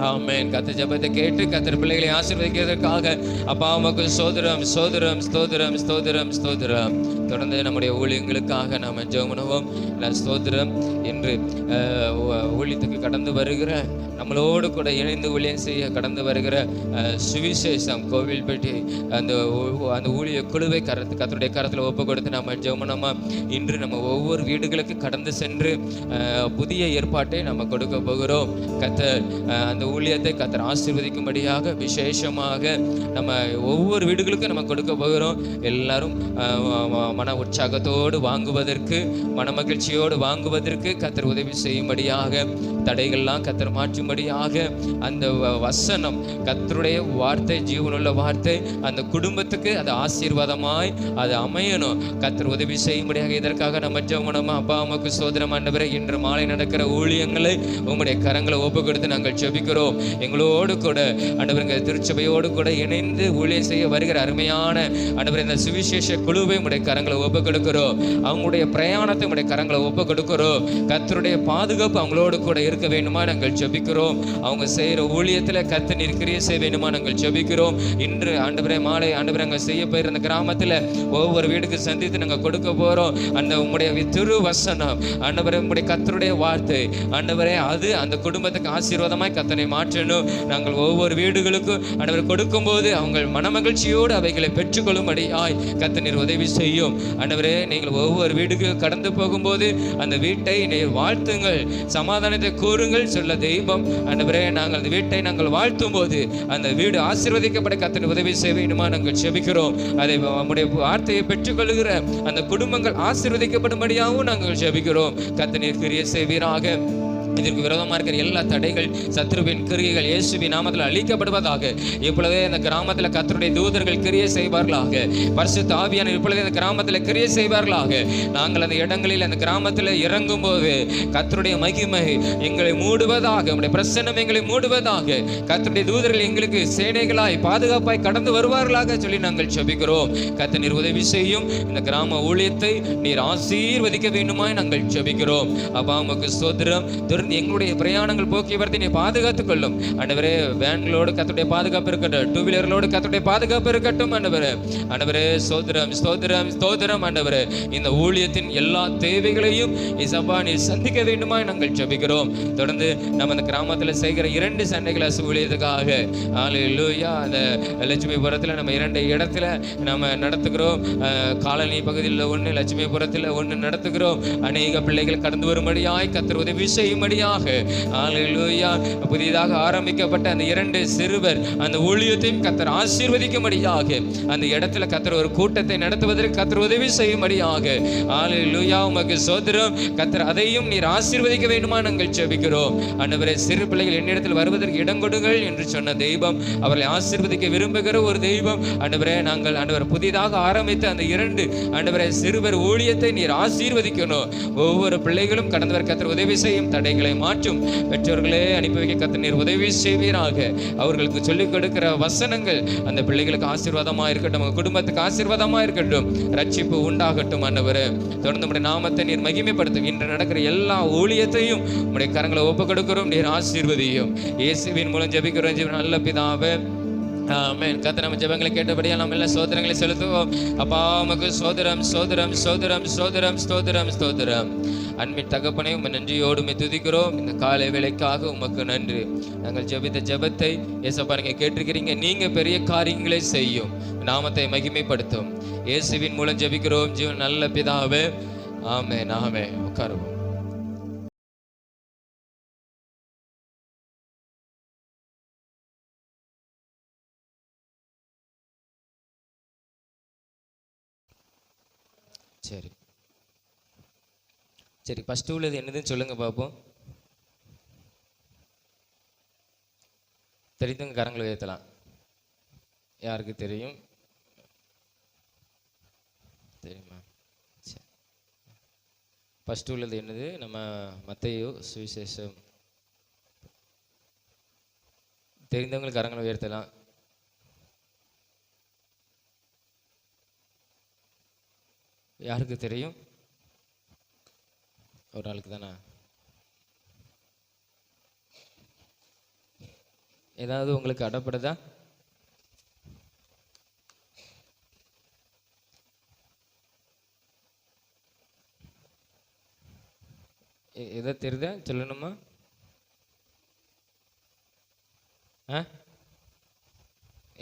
ஆமென். கர்த்தர் ஜெபத்தை கேட்டு கர்த்தர் பிள்ளைகளை ஆசீர்வதிக்கிறதற்காக அப்பா உமக்கு ஸ்தோத்திரம், ஸ்தோத்திரம், ஸ்தோத்திரம், ஸ்தோத்திரம், ஸ்தோத்திரம். தொடர்ந்து நம்முடைய ஊழியங்களுக்காக நாம் ஜெபம் பண்ணுவோம். ஸ்தோத்திரம். என்று ஊழியத்துக்கு கடந்து வருகிற நம்மளோடு கூட இணைந்து ஊழியம் செய்ய கடந்து வருகிற சுவிசேஷம் கோவில்பட்டி அந்த ஊழிய குழுவை கர்த்தருடைய கரத்தில் ஒப்பு கொடுத்து நம்ம ஜெபம் பண்ணோமா. இன்று நம்ம ஒவ்வொரு வீடுகளுக்கு கடந்து சென்று புதிய ஏற்பாட்டை நம்ம கொடுக்க போகிறோம். கர்த்தர் அந்த ஊழியத்தை கர்த்தர் ஆசீர்வதிக்கும்படியாக விசேஷமாக நம்ம ஒவ்வொரு வீடுகளுக்கும் நம்ம கொடுக்க போகிறோம். எல்லாரும் மன உற்சாகத்தோடு வாங்குவதற்கு, மன மகிழ்ச்சியோடு வாங்குவதற்கு கர்த்தர் உதவி செய்யும்படியாக, தடைகள்லாம் கர்த்தர் மாற்றும்படியாக, அந்த வசனம் கர்த்தருடைய வார்த்தை ஜீவனுள்ள வார்த்தை அந்த குடும்பத்துக்கு அது ஆசீர்வாதமாய் அது அமையணும். கர்த்தர் உதவி செய்யும்படியாக இதற்காக நம்ம ஜெபம் அப்பா உமக்கு ஸ்தோத்திரம். ஆண்டவரே இன்று மாலை நடக்கிற ஊழியங்களை உம்முடைய கரங்களை ஒப்பு கொடுத்து நாங்கள் ஜெபிக்கிறோம். எங்களோடு கூட ஆண்டவரே திருச்சபையோடு கூட இணைந்து ஊழியம் செய்ய வருகிற அருமையான ஆண்டவரே இந்த சுவிசேஷ குழுவை உம்முடைய கரங்களை ஒப்பு கொடுக்கிறோம். அவங்களுடைய பிரயாணத்தை உம்முடைய கரங்களை ஒப்பு கொடுக்கிறோம். கர்த்தருடைய பாதுகாப்பு அவங்களோடு கூட இருக்க வேண்டுமா நாங்கள் ஜெபிக்கிறோம். அவங்க செய்கிற ஊழியத்தில் கர்த்தர் நீர் கிரியை செய்ய வேண்டுமா நாங்கள் ஜெபிக்கிறோம். இன்று ஆண்டவரே மாலை ஆண்டவரே அங்கே செய்ய போயிருந்த அந்த கிராமத்தில் ஒவ்வொரு வீடுக்கு சந்தித்து நாங்கள் கொடுக்க போகிறோம். அந்த உம்முடைய திரு வசனம் ஆண்டவரே உம்முடைய கர்த்தருடைய வார்த்தை ஆண்டவரே அது அந்த குடும்பத்துக்கு ஆசீர்வாதமாய் கர்த்தரை மாற்றணும். நாங்கள் ஒவ்வொரு வீடுகளுக்கும் ஆண்டவரை கொடுக்கும்போது அவங்க மனமகிழ்ச்சியோடு அவைகளை பெற்றுக்கொள்ளும்படியாய் கர்த்தர் நீர் உதவி செய்யும். ஆண்டவரே நீங்கள் ஒவ்வொரு வீடுக்கு கடந்து போகும்போது அந்த வீட்டை நீர் வாழ்த்துங்கள், சமாதானத்தை கூறுங்கள் சொல்ல தெய்வம். ஆண்டவரே நாங்கள் அந்த வீட்டை நாங்கள் வாழ்த்தும் போது அந்த வீடு ஆசீர்வதிக்கப்பட கர்த்தர் உதவி செய்ய வேண்டுமா நாங்கள் ஜெபிக்கிறோம். அதை நம்முடைய வார்த்தையை பெற்றுக்கொள்கிற அந்த குடும்பங்கள் ஆசீர்வதிக்கப்படும்படியாகவும் நாங்கள் ஜெபிக்கிறோம். கர்த்தர் நீர் கிரியை செய்வீராக. இதற்கு விரோதமாக இருக்கிற எல்லா தடைகள், சத்ருவின் கிரியைகள் இயேசுவின் நாமத்தில் அழிக்கப்படுவதாக. இப்பொழுதே இந்த கிராமத்தில் கர்த்தருடைய தூதர்கள் கிரியை செய்வார்களாக. பரிசுத்த ஆவியானவர் இப்பொழுதே இந்த கிராமத்தில் கிரியை செய்வார்களாக. நாங்கள் அந்த இடங்களில் அந்த கிராமத்தில் இறங்கும் போது கர்த்தருடைய மகிமை எங்களை மூடுவதாக, நம்முடைய பிரசன்னம் எங்களை மூடுவதாக. கர்த்தருடைய தூதர்கள் எங்களுக்கு சேனைகளாய் பாதுகாப்பாய் கடந்து வருவார்களாக சொல்லி நாங்கள் ஜெபிக்கிறோம். கர்த்தர் நீர் உதவி செய்யும். இந்த கிராம ஊழியத்தை நீர் ஆசீர்வதிக்க வேண்டுமாய் நாங்கள் ஜெபிக்கிறோம். அப்பா உமக்கு ஸ்தோத்திரம். எங்களுடைய பிரயாணங்கள் போக்குவரத்தை நீ பாதுகாத்துக் கொள்ளும். ஆண்டவரே வேன்களோடு கர்த்தருடைய பாதுகாப்பு இருக்கட்டும், டூ வீலர்களோடு கர்த்தருடைய பாதுகாப்பு இருக்கட்டும். ஆண்டவரே ஆண்டவரே ஸ்தோத்திரம், ஸ்தோத்திரம், ஸ்தோத்திரம். ஆண்டவரே இந்த ஊழியத்தின் எல்லா தேவைகளையும் இசப்பா நீ சந்திக்க வேண்டுமா நாங்கள் ஜெபிக்கிறோம். தொடர்ந்து நம்ம அந்த கிராமத்தில் செய்கிற 2 சண்டே கிளாஸ் ஊழியத்துக்காக ஹல்லேலூயா அந்த லட்சுமிபுரத்தில் நம்ம 2 இடத்துல நம்ம நடத்துகிறோம். காலனி பகுதியில் 1, லட்சுமிபுரத்தில் 1 நடத்துகிறோம். அநேக பிள்ளைகள் கடந்து வரும்படியாய் கர்த்தர் உதவி செய்யும்படி செய்யும்படியாக ஹல்லேலூயா. புதிதாக ஆரம்பிக்கப்பட்ட அந்த 2 சிறுவர் அந்த ஊழியத்தையும் கர்த்தர் ஆசீர்வதிக்கும்படியாக, அந்த இடத்துல கர்த்தர் ஒரு கூட்டத்தை நடத்துவதற்கு கர்த்தர் உதவி செய்யும்படியாக ஹல்லேலூயா. உமக்கு ஸ்தோத்திரம். கர்த்தர் அதையும் நீர் ஆசீர்வதிக்க வேண்டுமா நாங்கள் ஜெபிக்கிறோம். ஆண்டவரே, சிறு பிள்ளைகள் என்னிடத்தில் வருவதற்கு இடம் கொடுங்கள் என்று சொன்ன தெய்வம், அவர்களை ஆசீர்வதிக்க விரும்புகிற ஒரு தெய்வம். ஆண்டவரே, நாங்கள் ஆண்டவர் புதிதாக ஆரம்பித்த அந்த 2 ஆண்டவரே சிறுவர் ஊழியத்தை நீர் ஆசீர்வதிக்கணும். ஒவ்வொரு பிள்ளைகளும் கடந்தவர் கர்த்தர் உதவி செய்யும், தடைகளை மாற்றும். பெற்றோர்களே, அனுப்பி வைக்க கர்த்தர் நீர் உதவி செய்வீராக. அவர்களுக்கு சொல்லிக் கொடுக்கிற வசனங்கள் அந்த பிள்ளைகளுக்கு ஆசீர்வாதமாக இருக்கட்டும், உங்கள் குடும்பத்துக்கு ஆசீர்வாதமாக இருக்கட்டும், ரட்சிப்பு உண்டாகட்டும். ஆண்டவரே, தொடர்ந்து உம்முடைய நாமத்தை நீர் மகிமைப்படுத்தும். இன்று நடக்கிற எல்லா ஊழியத்தையும் உம்முடைய கரங்களை ஒப்புக் கொடுக்கிறோம். நீர் ஆசீர்வதியும். இயேசுவின் மூலம் ஜெபிக்கிறோம் ஜீவன் நல்ல பிதாவே, ஆமென். கர்த்தர் நம்ம ஜெபங்களை கேட்டபடியால் நாம் எல்லாம் ஸ்தோத்திரங்களை செலுத்துவோம். அப்பா, உமக்கு ஸ்தோத்திரம் ஸ்தோத்திரம் ஸ்தோத்திரம் ஸ்தோத்திரம் ஸ்தோத்திரம் ஸ்தோத்திரம். அன்பின் தகப்பனே, உம்மை நன்றியோடு துதிக்கிறோம். இந்த காலை வேளைக்காக உமக்கு நன்றி. நாங்கள் ஜெபித்த ஜெபத்தை ஏசப்பா நீங்க கேட்டிருக்கிறீங்க. நீங்க பெரிய காரியங்களை செய்யும், நாமத்தை மகிமைப்படுத்தும். இயேசுவின் மூலம் ஜெபிக்கிறோம் ஜீவன் நல்ல பிதாவே, ஆமென் ஆமென். உட்காருவோம். சரி சரி, ஃபர்ஸ்ட் உள்ளது என்னதுன்னு சொல்லுங்க பார்ப்போம். தெரிந்தவங்க கரங்களை உயர்த்தலாம். யாருக்கு தெரியும்? தெரியுமா? சரி, ஃபர்ஸ்ட் உள்ளது என்னது? நம்ம மத்தேயு சுவிசேஷம். தெரிந்தவங்களுக்கு கரங்களை உயர்த்தலாம். யாருக்கு தெரியும்? ஒரு ஆளுக்கு தானே. ஏதாவது உங்களுக்கு அடப்படுதா? எதை தெரியுதா சொல்லணுமா?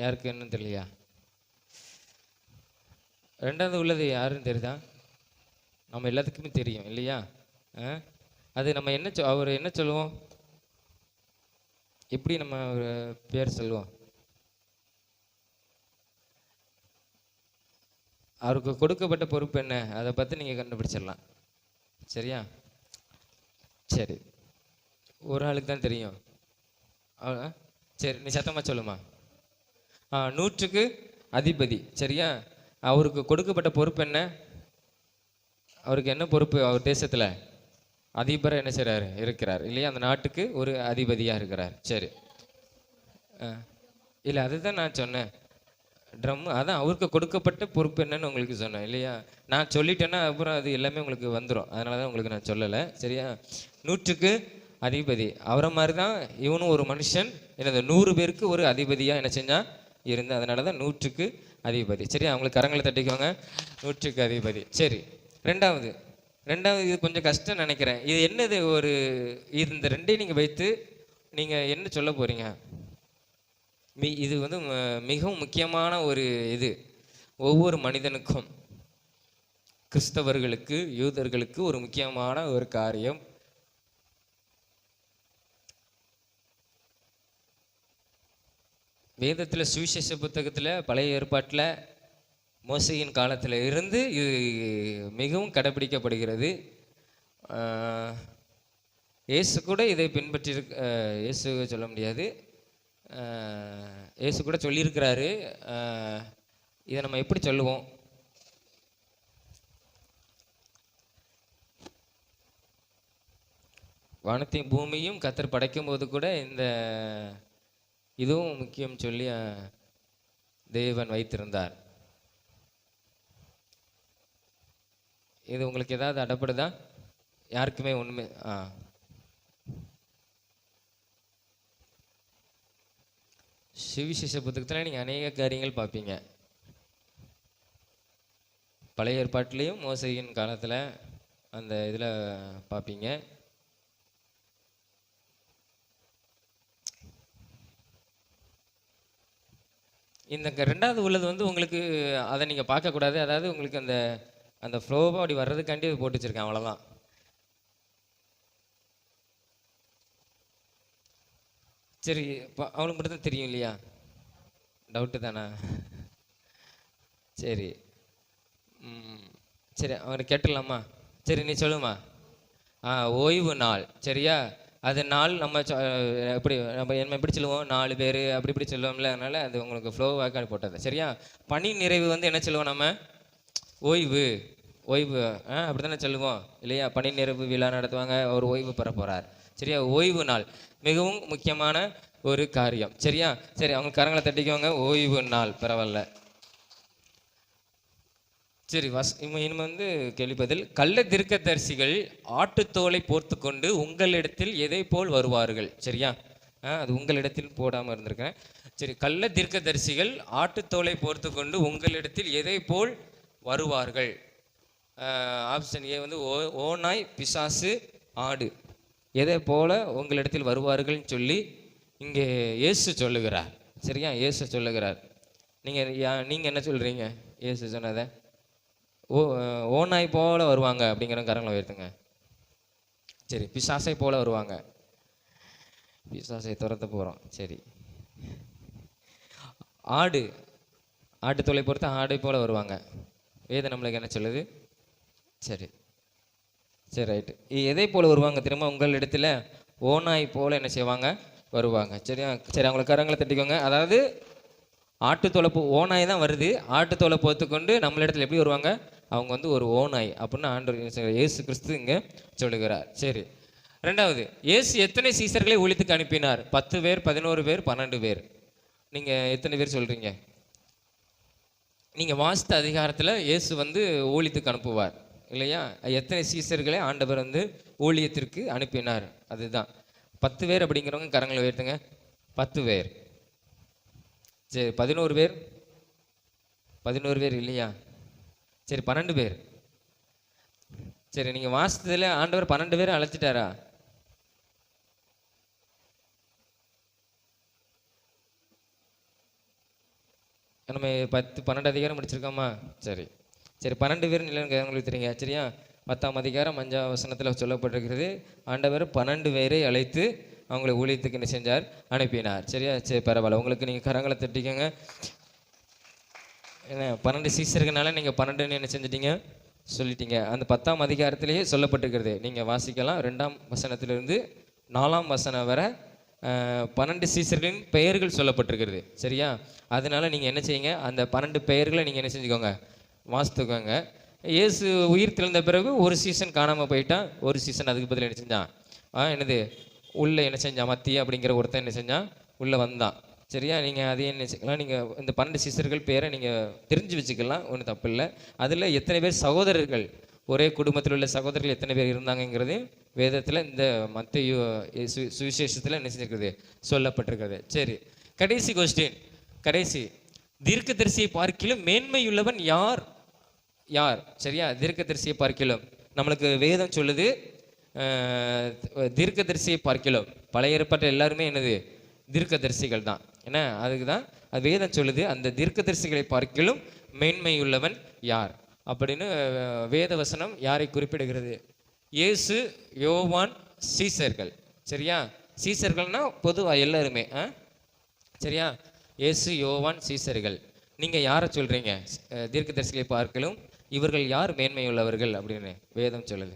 யாருக்கு என்ன தெரியலையா? ரெண்டாவது உள்ளது யாருன்னு தெரியுதா? நம்ம எல்லாத்துக்குமே தெரியும் இல்லையா? அது நம்ம என்ன அவர் என்ன சொல்லுவோம்? எப்படி நம்ம பேர் சொல்லுவோம்? அவருக்கு கொடுக்கப்பட்ட பொறுப்பு என்ன, அதை பற்றி நீங்கள் கண்டுபிடிச்சிடலாம். சரியா? சரி, ஒரு ஆளுக்கு தான் தெரியும். சரி, நீ சத்தமாக சொல்லுமா. 100க்கு அதிபதி. சரியா? அவருக்கு கொடுக்கப்பட்ட பொறுப்பு என்ன? அவருக்கு என்ன பொறுப்பு? அவர் தேசத்தில் அதிபராக என்ன செய்கிறார்? இருக்கிறார் இல்லையா? அந்த நாட்டுக்கு ஒரு அதிபதியாக இருக்கிறார். சரி, இல்லை அதுதான் நான் சொன்னேன். ட்ரம், அதான் அவருக்கு கொடுக்கப்பட்ட பொறுப்பு என்னன்னு உங்களுக்கு சொன்னேன் இல்லையா? நான் சொல்லிட்டேன்னா அப்புறம் அது எல்லாமே உங்களுக்கு வந்துடும். அதனால தான் உங்களுக்கு நான் சொல்லலை. சரியா? 100க்கு அதிபதி. அவரை மாதிரி தான் இவனும் ஒரு மனுஷன். என்னது 100 பேருக்கு ஒரு அதிபதியாக என்ன செஞ்சான்? இருந்து. அதனால தான் 100க்கு அதிபதி. சரியா? அவங்களுக்கு கரங்களை தட்டிக்குவாங்க. 100க்கு அதிபதி. சரி, ரெண்டாவது இது கொஞ்சம் கஷ்டம் நினைக்கிறேன். இது என்னது? இந்த ரெண்டையும் நீங்கள் வைத்து நீங்கள் என்ன சொல்ல போகிறீங்க? இது வந்து மிகவும் முக்கியமான ஒரு இது. ஒவ்வொரு மனிதனுக்கும், கிறிஸ்தவர்களுக்கு, யூதர்களுக்கு ஒரு முக்கியமான ஒரு காரியம். வேதத்தில் சுவிசேஷ புத்தகத்தில் பழைய ஏற்பாட்டில் மோசையின் காலத்தில் இருந்து இது மிகவும் கடைபிடிக்கப்படுகிறது. இயேசு கூட இதை இயேசு சொல்ல முடியாது, இயேசு கூட சொல்லியிருக்கிறாரு. இதை நம்ம எப்படி சொல்லுவோம்? வானத்தையும் பூமியும் கர்த்தர் படைக்கும் போது கூட இந்த இதுவும் முக்கியம் சொல்லி தேவன் வைத்திருந்தார். இது உங்களுக்கு ஏதாவது அடப்படுதா? யாருக்குமே ஒண்ணுமே சுவிசேஷ புத்தகத்தில் நீங்கள் அநேக காரியங்கள் பார்ப்பீங்க. பழைய ஏற்பாட்டிலையும் மோசையின் காலத்தில் அந்த இதில் பார்ப்பீங்க. இந்த ரெண்டாவது உள்ளது வந்து உங்களுக்கு அதை நீங்கள் பார்க்கக்கூடாது. அதாவது உங்களுக்கு அந்த ஃப்ளோவாக அப்படி வர்றதுக்காண்டி அது போட்டு வச்சுருக்கேன், அவ்வளோதான். சரி, அவனுக்கு மட்டும் தான் தெரியும் இல்லையா? டவுட்டு தானே? சரி. சரி, அவனை கேட்டுடலாமா? சரி, நீ சொல்லுமா. ஓய்வு நாள், சரியா? அது நாள் நம்ம எப்படி எப்படி சொல்லுவோம், 4 பேர் அப்படி இப்படி சொல்லுவோம்ல. அதனால் அது உங்களுக்கு ஃப்ளோவாக போட்டது, சரியா? பணி நிறைவு வந்து என்ன சொல்லுவோம் நம்ம? ஓய்வு. ஓய்வு அப்படி தானே சொல்லுவோம் இல்லையா? பணி நிறைவு விழா நடத்துவாங்க, அவர் ஓய்வு பெற போகிறார், சரியா? ஓய்வு நாள் மிகவும் முக்கியமான ஒரு காரியம், சரியா? சரி, அவங்க கரங்களை தட்டிக்குவாங்க. ஓய்வு நாள், பரவாயில்ல. சரி, இனிமே வந்து கேள்விப்பதில். கள்ள தீர்க்கதரிசிகள் ஆட்டுத்தோலை போர்த்து கொண்டு உங்களிடத்தில் எதை போல் வருவார்கள், சரியா? அது உங்களிடத்தில் போடாமல் இருந்திருக்கேன். சரி, கள்ள தீர்க்கதரிசிகள் ஆட்டுத்தோலை போர்த்து கொண்டு உங்களிடத்தில் எதை போல் வருவார்கள்? ஆப்ஷன் ஏ வந்து ஓநாய், பிசாசு, ஆடு. எதை போல உங்களிடத்தில் வருவார்கள்னு சொல்லி இங்கே இயேசு சொல்லுகிறார், சரியா? இயேசு சொல்லுகிறார். நீங்கள் என்ன சொல்கிறீங்க? இயேசு சொன்னதை ஓநாய் போல வருவாங்க அப்படிங்கிற கரங்களை உயர்த்துங்க. சரி, பிசாசை போல வருவாங்க. பிசாசை துரத்த போகிறோம். சரி, ஆட்டுத்தோலை பொறுத்து ஆடை போல வருவாங்க. வேதம் நம்மளுக்கு என்ன சொல்லுது? சரி சரி, ரைட்டு. எதை போல வருவாங்க திரும்ப? உங்கள் இடத்துல ஓநாய் போல என்ன செய்வாங்க? வருவாங்க, சரியா? சரி, அவங்களுக்கு கரங்களை தட்டிக்கோங்க. அதாவது ஆட்டுத்தோலை ஓநாய் தான் வருது. ஆட்டுத்தோலை போத்துக்கொண்டு நம்மளிடத்துல எப்படி வருவாங்க? அவங்க வந்து ஒரு ஓநாய் அப்படின்னு ஆண்டவர் இயேசு கிறிஸ்து இங்கே சொல்லுகிறார். சரி, ரெண்டாவது, இயேசு எத்தனை சீசர்களை ஊழியத்துக்கு அனுப்பினார்? 10 பேர், 11 பேர், 12 பேர். நீங்கள் எத்தனை பேர் சொல்கிறீங்க? நீங்கள் வாசித்த அதிகாரத்தில் இயேசு வந்து ஊழியத்துக்கு அனுப்புவார் இல்லையா? எத்தனை சீசர்களை ஆண்டவர் வந்து ஊழியத்திற்கு அனுப்பினார்? அதுதான் 10 பேர். அப்படிங்கிறவங்க கரங்களை உயர்த்துங்க. 10 பேர். சரி, 11 பேர். 11 பேர் இல்லையா? சரி, 12 பேர். சரி, நீங்கள் வாசித்ததில் ஆண்டவர் 12 பேரை அழைச்சிட்டாரா? நம்ம 12 அதிகாரம் முடிச்சிருக்கோமா? சரி சரி, 12 பேர் இல்லைன்னு உங்களுக்கு தெரியுங்க, சரியா? 10ஆம் அதிகாரம் 5ஆம் வசனத்தில் சொல்லப்பட்டிருக்கிறது. ஆண்டவர் 12 பேரை அழைத்து அவங்களை ஊழியத்துக்கு என்ன செஞ்சார்? அனுப்பினார், சரியா? சரி, பரவாயில்ல. உங்களுக்கு நீங்கள் கரங்களை தட்டிக்கோங்க. ஏன்னா 12 சீசர்கள்னால நீங்கள் 12 என்ன செஞ்சிட்டீங்க? சொல்லிட்டீங்க. அந்த 10ஆம் அதிகாரத்திலேயே சொல்லப்பட்டிருக்கிறது, நீங்கள் வாசிக்கலாம். 2ஆம் வசனத்திலிருந்து 4ஆம் வசனம் வரை 12 சீசர்களின் பெயர்கள் சொல்லப்பட்டிருக்கிறது, சரியா? அதனால நீங்கள் என்ன செய்யுங்க? அந்த 12 பெயர்களை நீங்கள் என்ன செஞ்சுக்கோங்க? வாசித்துக்கோங்க. இயேசு உயிர் தெழுந்த பிறகு ஒரு சீசன் காணாமல் போயிட்டான். ஒரு சீசன் அதுக்கு பதில் என்ன செஞ்சான்? என்னது உள்ளே என்ன செஞ்சான்? மத்திய அப்படிங்கிற ஒருத்தன் என்ன செஞ்சான்? உள்ளே வந்தான், சரியா? நீங்கள் அதையும் என்ன வச்சுக்கலாம், நீங்கள் இந்த 12 சீசர்கள் பேரை நீங்கள் தெரிஞ்சு வச்சுக்கலாம், ஒன்றும் தப்பு இல்லை. அதில் எத்தனை பேர் சகோதரர்கள், ஒரே குடும்பத்தில் உள்ள சகோதரர்கள் எத்தனை பேர் இருந்தாங்கங்கிறது வேதத்தில் இந்த மத்தேயு சுவிசேஷத்தில் என்ன செஞ்சிருக்கிறது? சொல்லப்பட்டிருக்கிறது. சரி, கடைசி கொஸ்டின். கடைசி, தீர்க்கதரிசியை பார்க்கிலும் மேன்மையுள்ளவன் யார்? யார், சரியா? தீர்க்கதரிசியை பார்க்கிலும் நம்மளுக்கு வேதம் சொல்லுது, தீர்க்கதரிசியை பார்க்கிலும். பழைய ஏற்பாட்டில் எல்லாருமே என்னது? தீர்க்கதரிசிகள் தான். என்ன, அதுக்கு தான் அது வேதம் சொல்லுது, அந்த தீர்க்கதரிசிகளை பார்க்கிலும் மேன்மையுள்ளவன் யார் அப்படின்னு வேத வசனம் யாரை குறிப்பிடுகிறது? இயேசு, யோவான், சீசர்கள், சரியா? சீசர்கள்னா பொதுவாக எல்லாருமே, சரியா? இயேசு, யோவான், சீசர்கள். நீங்கள் யாரை சொல்கிறீங்க? தீர்க்கதரிசிகளை பார்க்கலும் இவர்கள் யார் மேன்மையுள்ளவர்கள் அப்படின்னு வேதம் சொல்லுது?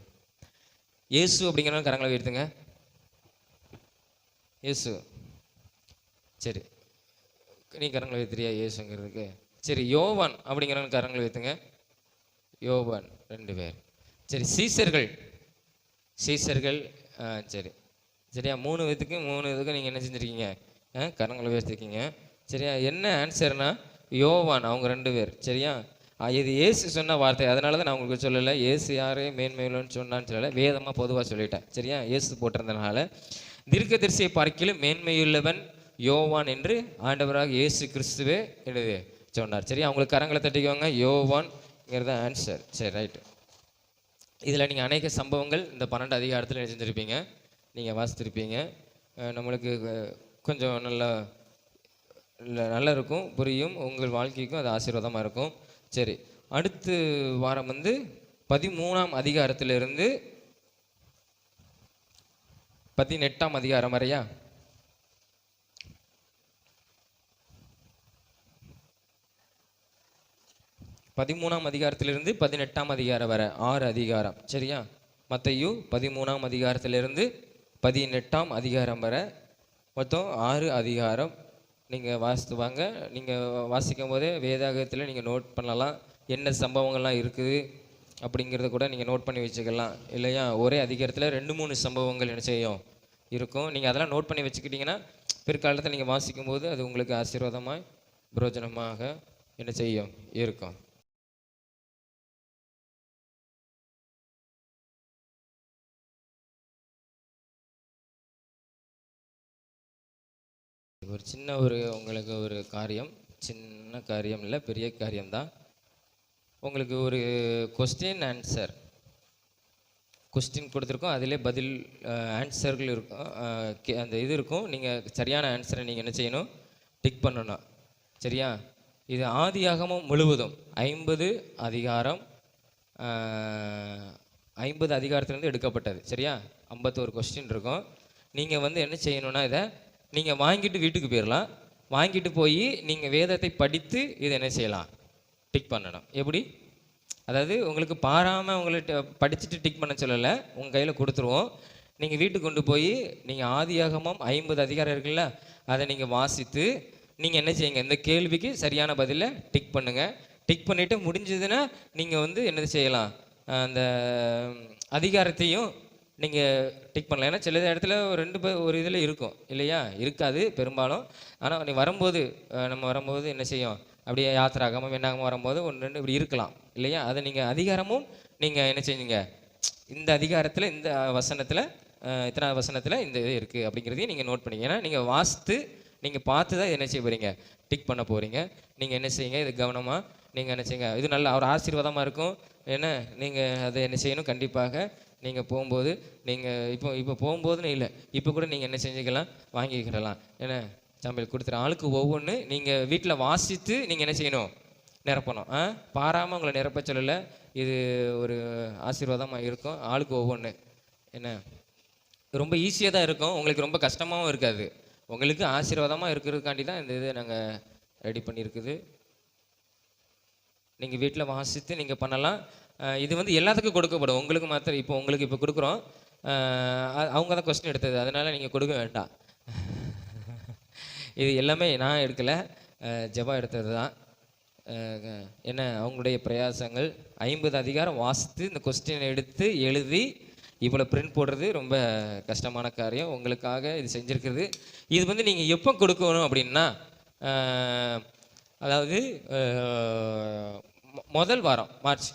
இயேசு அப்படிங்கிறவங்க கரங்களை உயர்த்துங்க. இயேசு. சரி, நீ கரங்களை உயர்த்துறியா இயேசுங்கிறதுக்கு? சரி, யோவான் அப்படிங்கிறவங்க கரங்களை உயர்த்துங்க. யோவான் 2 பேர். சரி, சீசர்கள். சீசர்கள், சரி சரியா? 3 இதுக்கு நீங்கள் என்ன செஞ்சுருக்கீங்க? கரங்களை உயர்த்திருக்கீங்க, சரியா? என்ன ஆன்சர்னா யோவான், அவங்க 2 பேர், சரியா? இது இயேசு சொன்ன வார்த்தை, அதனால தான் நான் உங்களுக்கு சொல்லலை. இயேசு யாரையும் மேன்மையுள்ளன்னு சொன்னான்னு சொல்லலை, வேதமாக பொதுவாக சொல்லிட்டேன், சரியா? இயேசு போட்டிருந்தனால தீர்க்கதரிசியை பார்க்கிலும் மேன்மையுள்ளவன் யோவான் என்று ஆண்டவராக இயேசு கிறிஸ்துவே என்னது சொன்னார், சரியா? அவங்களுக்கு கரங்களை தட்டிக்குவாங்க. யோவான்ங்கிறத ஆன்சர். சரி, ரைட்டு. இதில் நீங்கள் அநேக சம்பவங்கள் இந்த 12 அதிகாரத்தில் செஞ்சுருப்பீங்க, நீங்கள் வாசித்திருப்பீங்க. நம்மளுக்கு கொஞ்சம் நல்லா இருக்கும், புரியும், உங்கள் வாழ்க்கைக்கும் அது ஆசீர்வாதமாக இருக்கும். சரி, அடுத்த வாரம் வந்து 13ஆம் அதிகாரத்திலிருந்து 18ஆம் அதிகாரம் வரையா 13ஆம் அதிகாரத்திலிருந்து 18ஆம் அதிகாரம் வரை 6 அதிகாரம். சரியா? மத்தேயு 13ஆம் அதிகாரத்திலிருந்து 18ஆம் அதிகாரம் வரை மொத்தம் 6 அதிகாரம். நீங்கள் வாசித்து வாங்க. நீங்கள் வாசிக்கும் போதே வேதாகத்தில் நீங்கள் நோட் பண்ணலாம், என்ன சம்பவங்கள்லாம் இருக்குது அப்படிங்கிறத கூட நீங்கள் நோட் பண்ணி வச்சுக்கலாம் இல்லையா? ஒரே அதிகாரத்தில் 2-3 சம்பவங்கள் என்ன செய்யும் இருக்கும். நீங்கள் அதெல்லாம் நோட் பண்ணி வச்சுக்கிட்டிங்கன்னா பிற்காலத்தில் நீங்கள் வாசிக்கும் போது அது உங்களுக்கு ஆசீர்வாதமாக பிரயோஜனமாக என்ன செய்யும் இருக்கும். ஒரு சின்ன உங்களுக்கு ஒரு காரியம், சின்ன காரியம் இல்லை, பெரிய காரியம்தான். உங்களுக்கு ஒரு கொஸ்டின் ஆன்சர் கொடுத்துருக்கோம், அதிலே பதில் ஆன்சர்கள் இருக்கும், அந்த இது இருக்கும். நீங்கள் சரியான ஆன்சரை நீங்கள் என்ன செய்யணும், டிக் பண்ணணும். சரியா? இது ஆதியாகமம் முழுவதும் 50 அதிகாரம், 50 அதிகாரத்துலேருந்து எடுக்கப்பட்டது. சரியா? 51 கொஸ்டின் இருக்கும். நீங்கள் வந்து என்ன செய்யணும்னா இதை நீங்கள் வாங்கிட்டு வீட்டுக்கு போயிடலாம். வாங்கிட்டு போய் நீங்கள் வேதத்தை படித்து இதை என்ன செய்யலாம், டிக் பண்ணணும். எப்படி? அதாவது உங்களுக்கு பாராமல் உங்கள்கிட்ட படிச்சுட்டு டிக் பண்ண சொல்லலை, உங்கள் கையில் கொடுத்துருவோம். நீங்கள் வீட்டுக்கு கொண்டு போய் நீங்கள் ஆதியாகமம் 50 அதிகாரம் இருக்குல்ல, அதை நீங்கள் வாசித்து நீங்கள் என்ன செய்யுங்க, இந்த கேள்விக்கு சரியான பதிலை டிக் பண்ணுங்கள். டிக் பண்ணிவிட்டு முடிஞ்சதுன்னா நீங்கள் வந்து என்னது செய்யலாம், அந்த அதிகாரத்தையும் நீங்கள் டிக் பண்ணலாம். ஏன்னா சில இடத்துல ஒரு இதில் இருக்கும் இல்லையா, இருக்காது பெரும்பாலும். ஆனால் நீ வரும்போது நம்ம வரும்போது என்ன செய்யும், அப்படியே யாத்திராகமும் என்னாகமும் வரும்போது 1-2 இப்படி இருக்கலாம் இல்லையா. அதை நீங்கள் அதிகாரமும் நீங்கள் என்ன செஞ்சீங்க, இந்த அதிகாரத்தில் இந்த வசனத்தில் இத்தனை வசனத்தில் இந்த இது இருக்குது அப்படிங்கிறதையும் நீங்கள் நோட் பண்ணிங்க. ஏன்னா நீங்கள் வாசித்து நீங்கள் பார்த்து தான் என்ன செய்ய போகிறீங்க, டிக் பண்ண போகிறீங்க. நீங்கள் என்ன செய்யுங்க, இது கவனமாக நீங்கள் என்ன செய்யுங்க, இது நல்ல ஒரு ஆசீர்வாதமாக இருக்கும். ஏன்னா நீங்கள் அதை என்ன செய்யணும், கண்டிப்பாக நீங்கள் போகும்போது நீங்கள் இப்போ போகும்போதுன்னு இல்லை, இப்போ கூட நீங்கள் என்ன செஞ்சுக்கலாம், வாங்கிக்கிடலாம். ஏன்னா சமையல் கொடுத்துற ஆளுக்கு ஒவ்வொன்று நீங்கள் வீட்டில் வாசித்து நீங்கள் என்ன செய்யணும், நிரப்பணும். பாராமல் உங்களை நிரப்ப சொல்லலை, இது ஒரு ஆசீர்வாதமாக இருக்கும். ஆளுக்கு ஒவ்வொன்று என்ன ரொம்ப ஈஸியாக தான் இருக்கும், உங்களுக்கு ரொம்ப கஷ்டமாகவும் இருக்காது. உங்களுக்கு ஆசீர்வாதமாக இருக்கிறதுக்காண்டி தான் இந்த இதை நாங்கள் ரெடி பண்ணியிருக்குது. நீங்கள் வீட்டில் வாசித்து நீங்கள் பண்ணலாம். இது வந்து எல்லாத்துக்கும் கொடுக்கப்படும், உங்களுக்கு மாத்திரம். உங்களுக்கு இப்போ கொடுக்குறோம், அவங்க தான் கொஸ்டின் எடுத்தது, அதனால் நீங்கள் கொடுக்க வேண்டாம். இது எல்லாமே நான் எடுக்கலை, ஜெபா எடுத்தது தான். என்ன அவங்களுடைய பிரயாசங்கள். 50 அதிகாரம் வாசித்து இந்த கொஸ்டினை எடுத்து எழுதி இவ்வளோ பிரிண்ட் போடுறது ரொம்ப கஷ்டமான காரியம். உங்களுக்காக இது செஞ்சுருக்குது. இது வந்து நீங்கள் எப்போ கொடுக்கணும் அப்படின்னா, அதாவது முதல் வாரம் மார்ச்,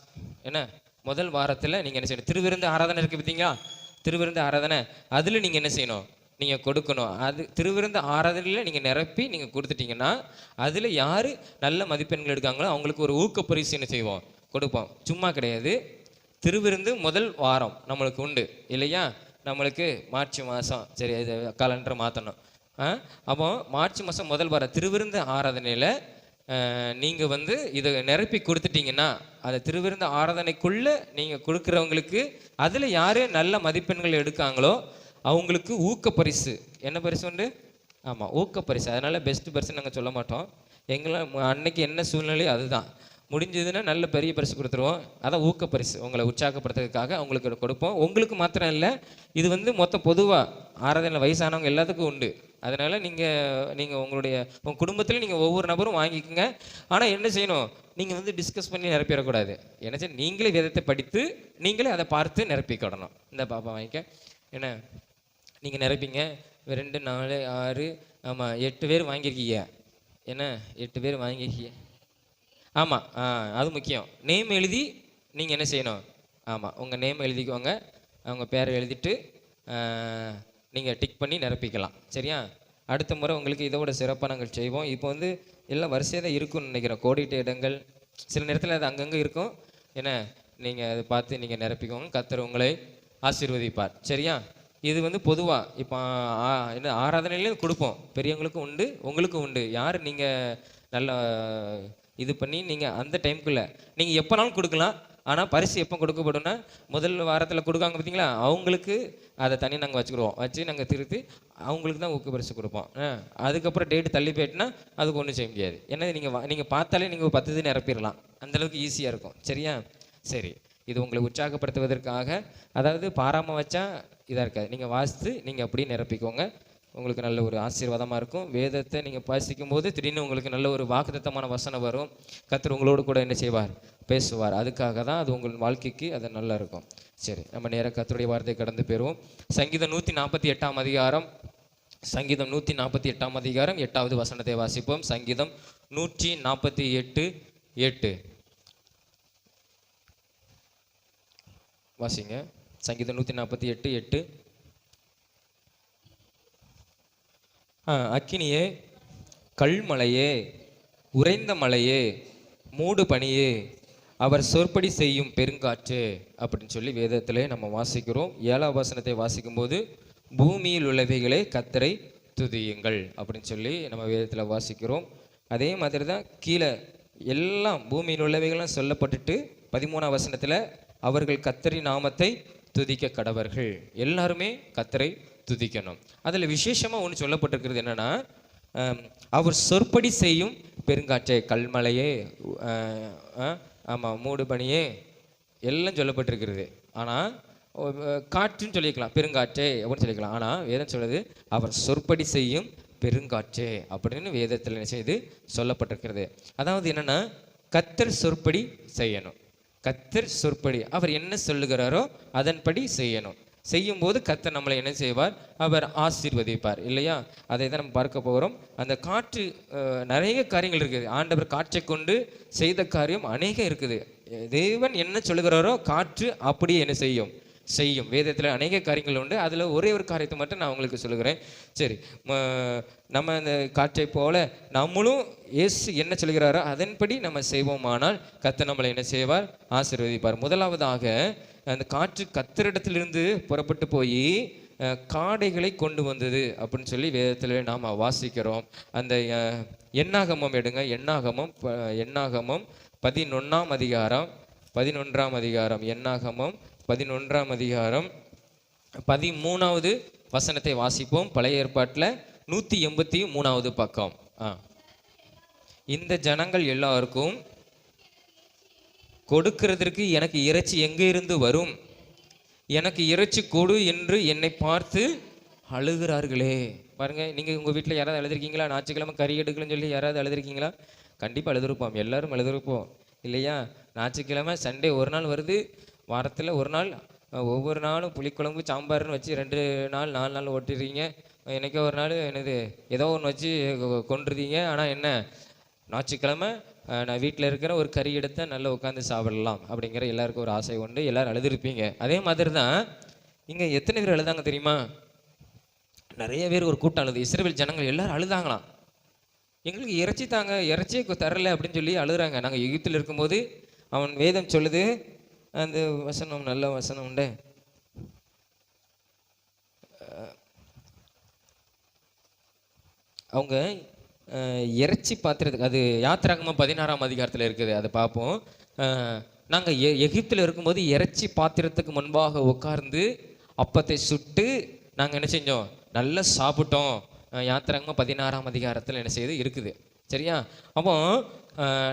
என்ன முதல் வாரத்தில் நீங்கள் என்ன செய்யணும், திருவிருந்து ஆராதனை இருக்குது பார்த்தீங்களா, திருவிருந்து ஆராதனை அதில் நீங்கள் என்ன செய்யணும், நீங்கள் கொடுக்கணும். அது திருவிருந்து ஆராதனையில் நீங்கள் நிரப்பி நீங்கள் கொடுத்துட்டீங்கன்னா அதில் யார் நல்ல மதிப்பெண்கள் எடுக்காங்களோ அவங்களுக்கு ஒரு ஊக்க பரிசு என்ன செய்வோம், கொடுப்போம். சும்மா கிடையாது, திருவிருந்து முதல் வாரம் நம்மளுக்கு உண்டு இல்லையா. நம்மளுக்கு மார்ச் மாதம், சரி இது காலண்டரை மாற்றணும். அப்போ மார்ச் மாதம் முதல் வாரம் திருவிருந்து ஆராதனையில் நீங்கள் வந்து இதை நிரப்பி கொடுத்துட்டீங்கன்னா, அதை திருவிருந்து ஆராதனைக்குள்ளே நீங்கள் கொடுக்குறவங்களுக்கு அதில் யார் நல்ல மதிப்பெண்கள் எடுக்காங்களோ அவங்களுக்கு ஊக்க பரிசு. என்ன பரிசு உண்டு? ஆமாம், ஊக்க பரிசு. அதனால் பெஸ்ட் பரிசு நாங்கள் சொல்ல மாட்டோம். எங்களை அன்னைக்கு என்ன சூழ்நிலையோ அதுதான். முடிஞ்சதுன்னா நல்ல பெரிய பரிசு கொடுத்துருவோம். அதான் ஊக்க பரிசு, உங்களை உற்சாகப்படுத்துறதுக்காக அவங்களுக்கு கொடுப்போம். உங்களுக்கு மாத்திரம் இல்லை, இது வந்து மொத்தம் பொதுவாக ஆராதனை வயசானவங்க எல்லாத்துக்கும் உண்டு. அதனால் நீங்கள் உங்கள் குடும்பத்தில் நீங்கள் ஒவ்வொரு நபரும் வாங்கிக்கோங்க. ஆனால் என்ன செய்யணும், நீங்கள் வந்து டிஸ்கஸ் பண்ணி நிரப்பிடக்கூடாது. என்ன செய்யணும், நீங்களே வேதத்தை படித்து நீங்களே அதை பார்த்து நிரப்பிக்கிடணும். இந்த பாப்பா வாங்கிக்க, என்ன நீங்கள் நிரப்பிங்க. 2, 4, 6, ஆமாம் 8 பேர் வாங்கியிருக்கீங்க. என்ன 8 பேர் வாங்கியிருக்கீங்க. ஆமாம், அது முக்கியம். நேம் எழுதி நீங்கள் என்ன செய்யணும், ஆமாம் உங்கள் நேம் எழுதிக்கோங்க. அவங்க பேரை எழுதிட்டு நீங்கள் டிக் பண்ணி நிரப்பிக்கலாம். சரியா? அடுத்த முறை உங்களுக்கு இதோட சிறப்பாக நாங்கள் செய்வோம். இப்போ வந்து எல்லாம் வரிசையாக தான் இருக்குன்னு நினைக்கிறோம். கோடிட்ட இடங்கள் சில நேரத்தில் அது அங்கங்கே இருக்கும். ஏன்னா நீங்கள் அதை பார்த்து நீங்கள் நிரப்பிக்கோங்க. கர்த்தர் உங்களை ஆசீர்வதிப்பார். சரியா? இது வந்து பொதுவாக இப்போ என்ன ஆராதனையிலையும் கொடுப்போம். பெரியவங்களுக்கும் உண்டு, உங்களுக்கும் உண்டு. யார் நீங்கள் நல்லா இது பண்ணி நீங்கள் அந்த டைமுக்குள்ளே நீங்கள் எப்போனாலும் கொடுக்கலாம். ஆனால் பரிசு எப்போ கொடுக்கப்படும்னா முதல் வாரத்தில் கொடுக்காங்க பார்த்தீங்களா, அவங்களுக்கு அதை தனி நாங்கள் வச்சுக்கிடுவோம், வச்சு நாங்கள் திருத்தி அவங்களுக்கு தான் ஊக்க பரிசு கொடுப்போம். அதுக்கப்புறம் டேட்டு தள்ளி போயிட்டுனா அதுக்கு ஒன்றும் செய்ய முடியாது. ஏன்னா நீங்கள் பார்த்தாலே நீங்கள் 10 இது நிரப்பிடலாம், அந்தளவுக்கு ஈஸியாக இருக்கும். சரியா? சரி, இது உங்களை உற்சாகப்படுத்துவதற்காக, அதாவது பாராமல் வச்சா இதாக இருக்காது, நீங்கள் வாசித்து நீங்கள் அப்படியே நிரப்பிக்கோங்க. உங்களுக்கு நல்ல ஒரு ஆசீர்வாதமாக இருக்கும். வேதத்தை நீங்கள் வாசிக்கும் போது திடீர்னு உங்களுக்கு நல்ல ஒரு வாக்குத்தத்தமான வசனம் வரும். கர்த்தர் உங்களோடு கூட என்ன செய்வார்? பேசுவார். அதுக்காக தான் அது உங்கள் வாழ்க்கைக்கு அது நல்லா இருக்கும். சரி, நம்ம நேராக கர்த்தருடைய வார்த்தையை கடந்து போயிடுவோம். சங்கீதம் 148 அதிகாரம், சங்கீதம் 148 அதிகாரம் 8வது வசனத்தை வாசிப்போம். சங்கீதம் 148:8 வாசிங்க. சங்கீதம் 148:8. அக்கினியே, கல்மலையே, உறைந்த மலையே, மூடு பனியே, அவர் சொற்படி செய்யும் பெருங்காற்று அப்படின்னு சொல்லி வேதத்திலே நம்ம வாசிக்கிறோம். 7ஆம் வசனத்தை வாசிக்கும்போது பூமியில் உள்ளவைகளே கர்த்தரை துதியுங்கள் அப்படின்னு சொல்லி நம்ம வேதத்தில் வாசிக்கிறோம். அதே மாதிரி தான் கீழே எல்லாம் பூமியில் உள்ளவைகள்லாம் சொல்லப்பட்டுட்டு 13ஆம் வசனத்தில் அவர்கள் கர்த்தரின் நாமத்தை துதிக்க கடவர்கள். எல்லாருமே கர்த்தரை துதிக்கணும். அதில் விசேஷமாக ஒன்று சொல்லப்பட்டிருக்கிறது என்னென்னா, அவர் சொற்படி செய்யும் பெருங்காற்றே, கல்மலையே, ஆமாம், மூடு பனியே எல்லாம் சொல்லப்பட்டிருக்கிறது. ஆனால் காற்றுன்னு சொல்லிக்கலாம், பெருங்காற்றே அப்படின்னு சொல்லிக்கலாம். ஆனால் வேதம் சொல்லுது அவர் சொற்படி செய்யும் பெருங்காற்றே அப்படின்னு வேதத்தில் என்ன செய்து சொல்லப்பட்டிருக்கிறது. அதாவது என்னென்னா, கர்த்தர் சொற்படி செய்யணும். கர்த்தர் சொற்படி அவர் என்ன சொல்லுகிறாரோ அதன்படி செய்யணும். செய்யும்போது கர்த்தர் நம்மளை என்ன செய்வார்? அவர் ஆசீர்வதிப்பார் இல்லையா? அதை தான் நம்ம பார்க்க போகிறோம். அந்த காற்று, நிறைய காரியங்கள் இருக்குது. ஆண்டவர் காற்றை கொண்டு செய்த காரியம் அநேகம் இருக்குது. தேவன் என்ன சொல்லுகிறாரோ காற்று அப்படியே என்ன செய்யும்? வேதத்தில் அநேக காரியங்கள் உண்டு. அதில் ஒரே ஒரு காரியத்தை மட்டும் நான் உங்களுக்கு சொல்லுகிறேன். சரி, நம்ம அந்த காற்றை போல நம்மளும் இயேசு என்ன சொல்கிறாரோ அதன்படி நம்ம செய்வோமானால் கர்த்தர் நம்மளை என்ன செய்வார்? ஆசீர்வதிப்பார். முதலாவதாக, அந்த காற்று கர்த்தரிடத்திலிருந்து புறப்பட்டு போய் காடைகளை கொண்டு வந்தது அப்படின்னு சொல்லி வேதத்தில் நாம் வாசிக்கிறோம். அந்த எண்ணாகமம் எடுங்க. எண்ணாகமம் 11ஆம் அதிகாரம், எண்ணாகமம் 11ஆம் அதிகாரம் 13வது வசனத்தை வாசிப்போம். பழைய ஏற்பாட்டில் 183வது பக்கம். இந்த ஜனங்கள் எல்லாருக்கும் கொடுக்கிறதற்கு எனக்கு இறைச்சி எங்கே இருந்து வரும்? எனக்கு இறைச்சி கொடு என்று என்னை பார்த்து அழுகிறார்களே. பாருங்க, நீங்கள் உங்கள் வீட்டில் யாராவது அழுதுருக்கீங்களா? ஞாயிற்றுக்கிழமை கறி எடுக்கலன்னு சொல்லி யாராவது அழுதுருக்கீங்களா? கண்டிப்பாக அழுதுருப்போம், எல்லாரும் அழுதுருப்போம் இல்லையா? ஞாயிற்றுக்கிழமை, சண்டே ஒரு நாள் வருது, வாரத்தில் ஒரு நாள், ஒவ்வொரு நாளும் புளிக்குழம்பு சாம்பார்னு வச்சு 2 நாள் 4 நாள் ஓட்டிடுறீங்க. என்னைக்கோ ஒரு நாள் என்னது ஏதோ ஒன்று வச்சு கொண்டுருதீங்க. ஆனால் என்ன, ஞாயிற்றுக்கிழமை நான் வீட்டில் இருக்கிற ஒரு கறி எடுத்து நல்லா உட்காந்து சாப்பிடலாம் அப்படிங்கிற எல்லாருக்கும் ஒரு ஆசை உண்டு. எல்லோரும் அழுதுருப்பீங்க. அதே மாதிரி தான் இங்கே எத்தனை பேர் அழுதாங்க தெரியுமா? நிறைய பேர் ஒரு கூட்டம் அழுது. இஸ்ரவேல் ஜனங்கள் எல்லாரும் அழுதாங்களாம். எங்களுக்கு இறைச்சி தாங்க, இறைச்சியே தரல அப்படின்னு சொல்லி அழுகுறாங்க. நாங்கள் எகிப்தில் இருக்கும்போது அவன் வேதம் சொல்லுது, அந்த வசனம் நல்ல வசனம் உண்டு. அவங்க இறைச்சி பாத்திரத்துக்கு, அது யாத்திராகமம் 16ஆம் அதிகாரத்தில் இருக்குது, அதை பார்ப்போம். நாங்கள் எகிப்தில் இருக்கும்போது இறைச்சி பாத்திரத்துக்கு முன்பாக உட்கார்ந்து அப்பத்தை சுட்டு நாங்கள் என்ன செஞ்சோம்? நல்லா சாப்பிட்டோம். யாத்திராகமம் 16ஆம் அதிகாரத்தில் என்ன செய்யுது இருக்குது. சரியா? அப்போ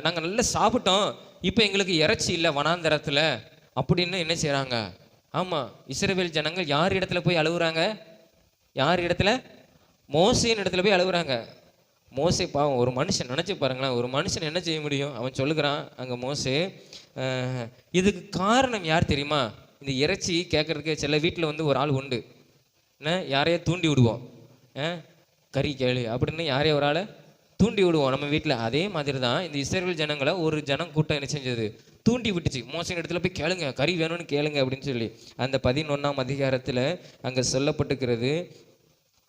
நாங்கள் நல்லா சாப்பிட்டோம், இப்போ எங்களுக்கு இறைச்சி இல்லை வனாந்தரத்தில் அப்படின்னு என்ன செய்கிறாங்க? ஆமாம், இஸ்ரவேல் ஜனங்கள் யார் இடத்துல போய் அழுகுறாங்க? யார் இடத்துல? மோசேயின் இடத்துல போய் அழுகுறாங்க. மோசே பாவம், ஒரு மனுஷன் நினச்சி பாருங்களேன், ஒரு மனுஷன் என்ன செய்ய முடியும்? அவன் சொல்லுகிறான் அங்கே மோசே, இதுக்கு காரணம் யார் தெரியுமா? இந்த இறைச்சி கேட்குறதுக்கு சில வீட்டில் வந்து ஒரு ஆள் உண்டு, என்ன யாரையோ தூண்டி விடுவோம், கறி கேளு அப்படின்னு யாரையோ ஒரு ஆளை தூண்டி விடுவோம் நம்ம வீட்டில். அதே மாதிரி தான் இந்த இஸ்ரவேல் ஜனங்களை ஒரு ஜனம் கூட்டம் என்ன செஞ்சது? தூண்டி விட்டுச்சு. மோசையின் இடத்துல போய் கேளுங்க, கறி வேணும்னு கேளுங்க அப்படின்னு சொல்லி. அந்த 11ஆம் அதிகாரத்தில் அங்கே சொல்லப்பட்டுக்கிறது.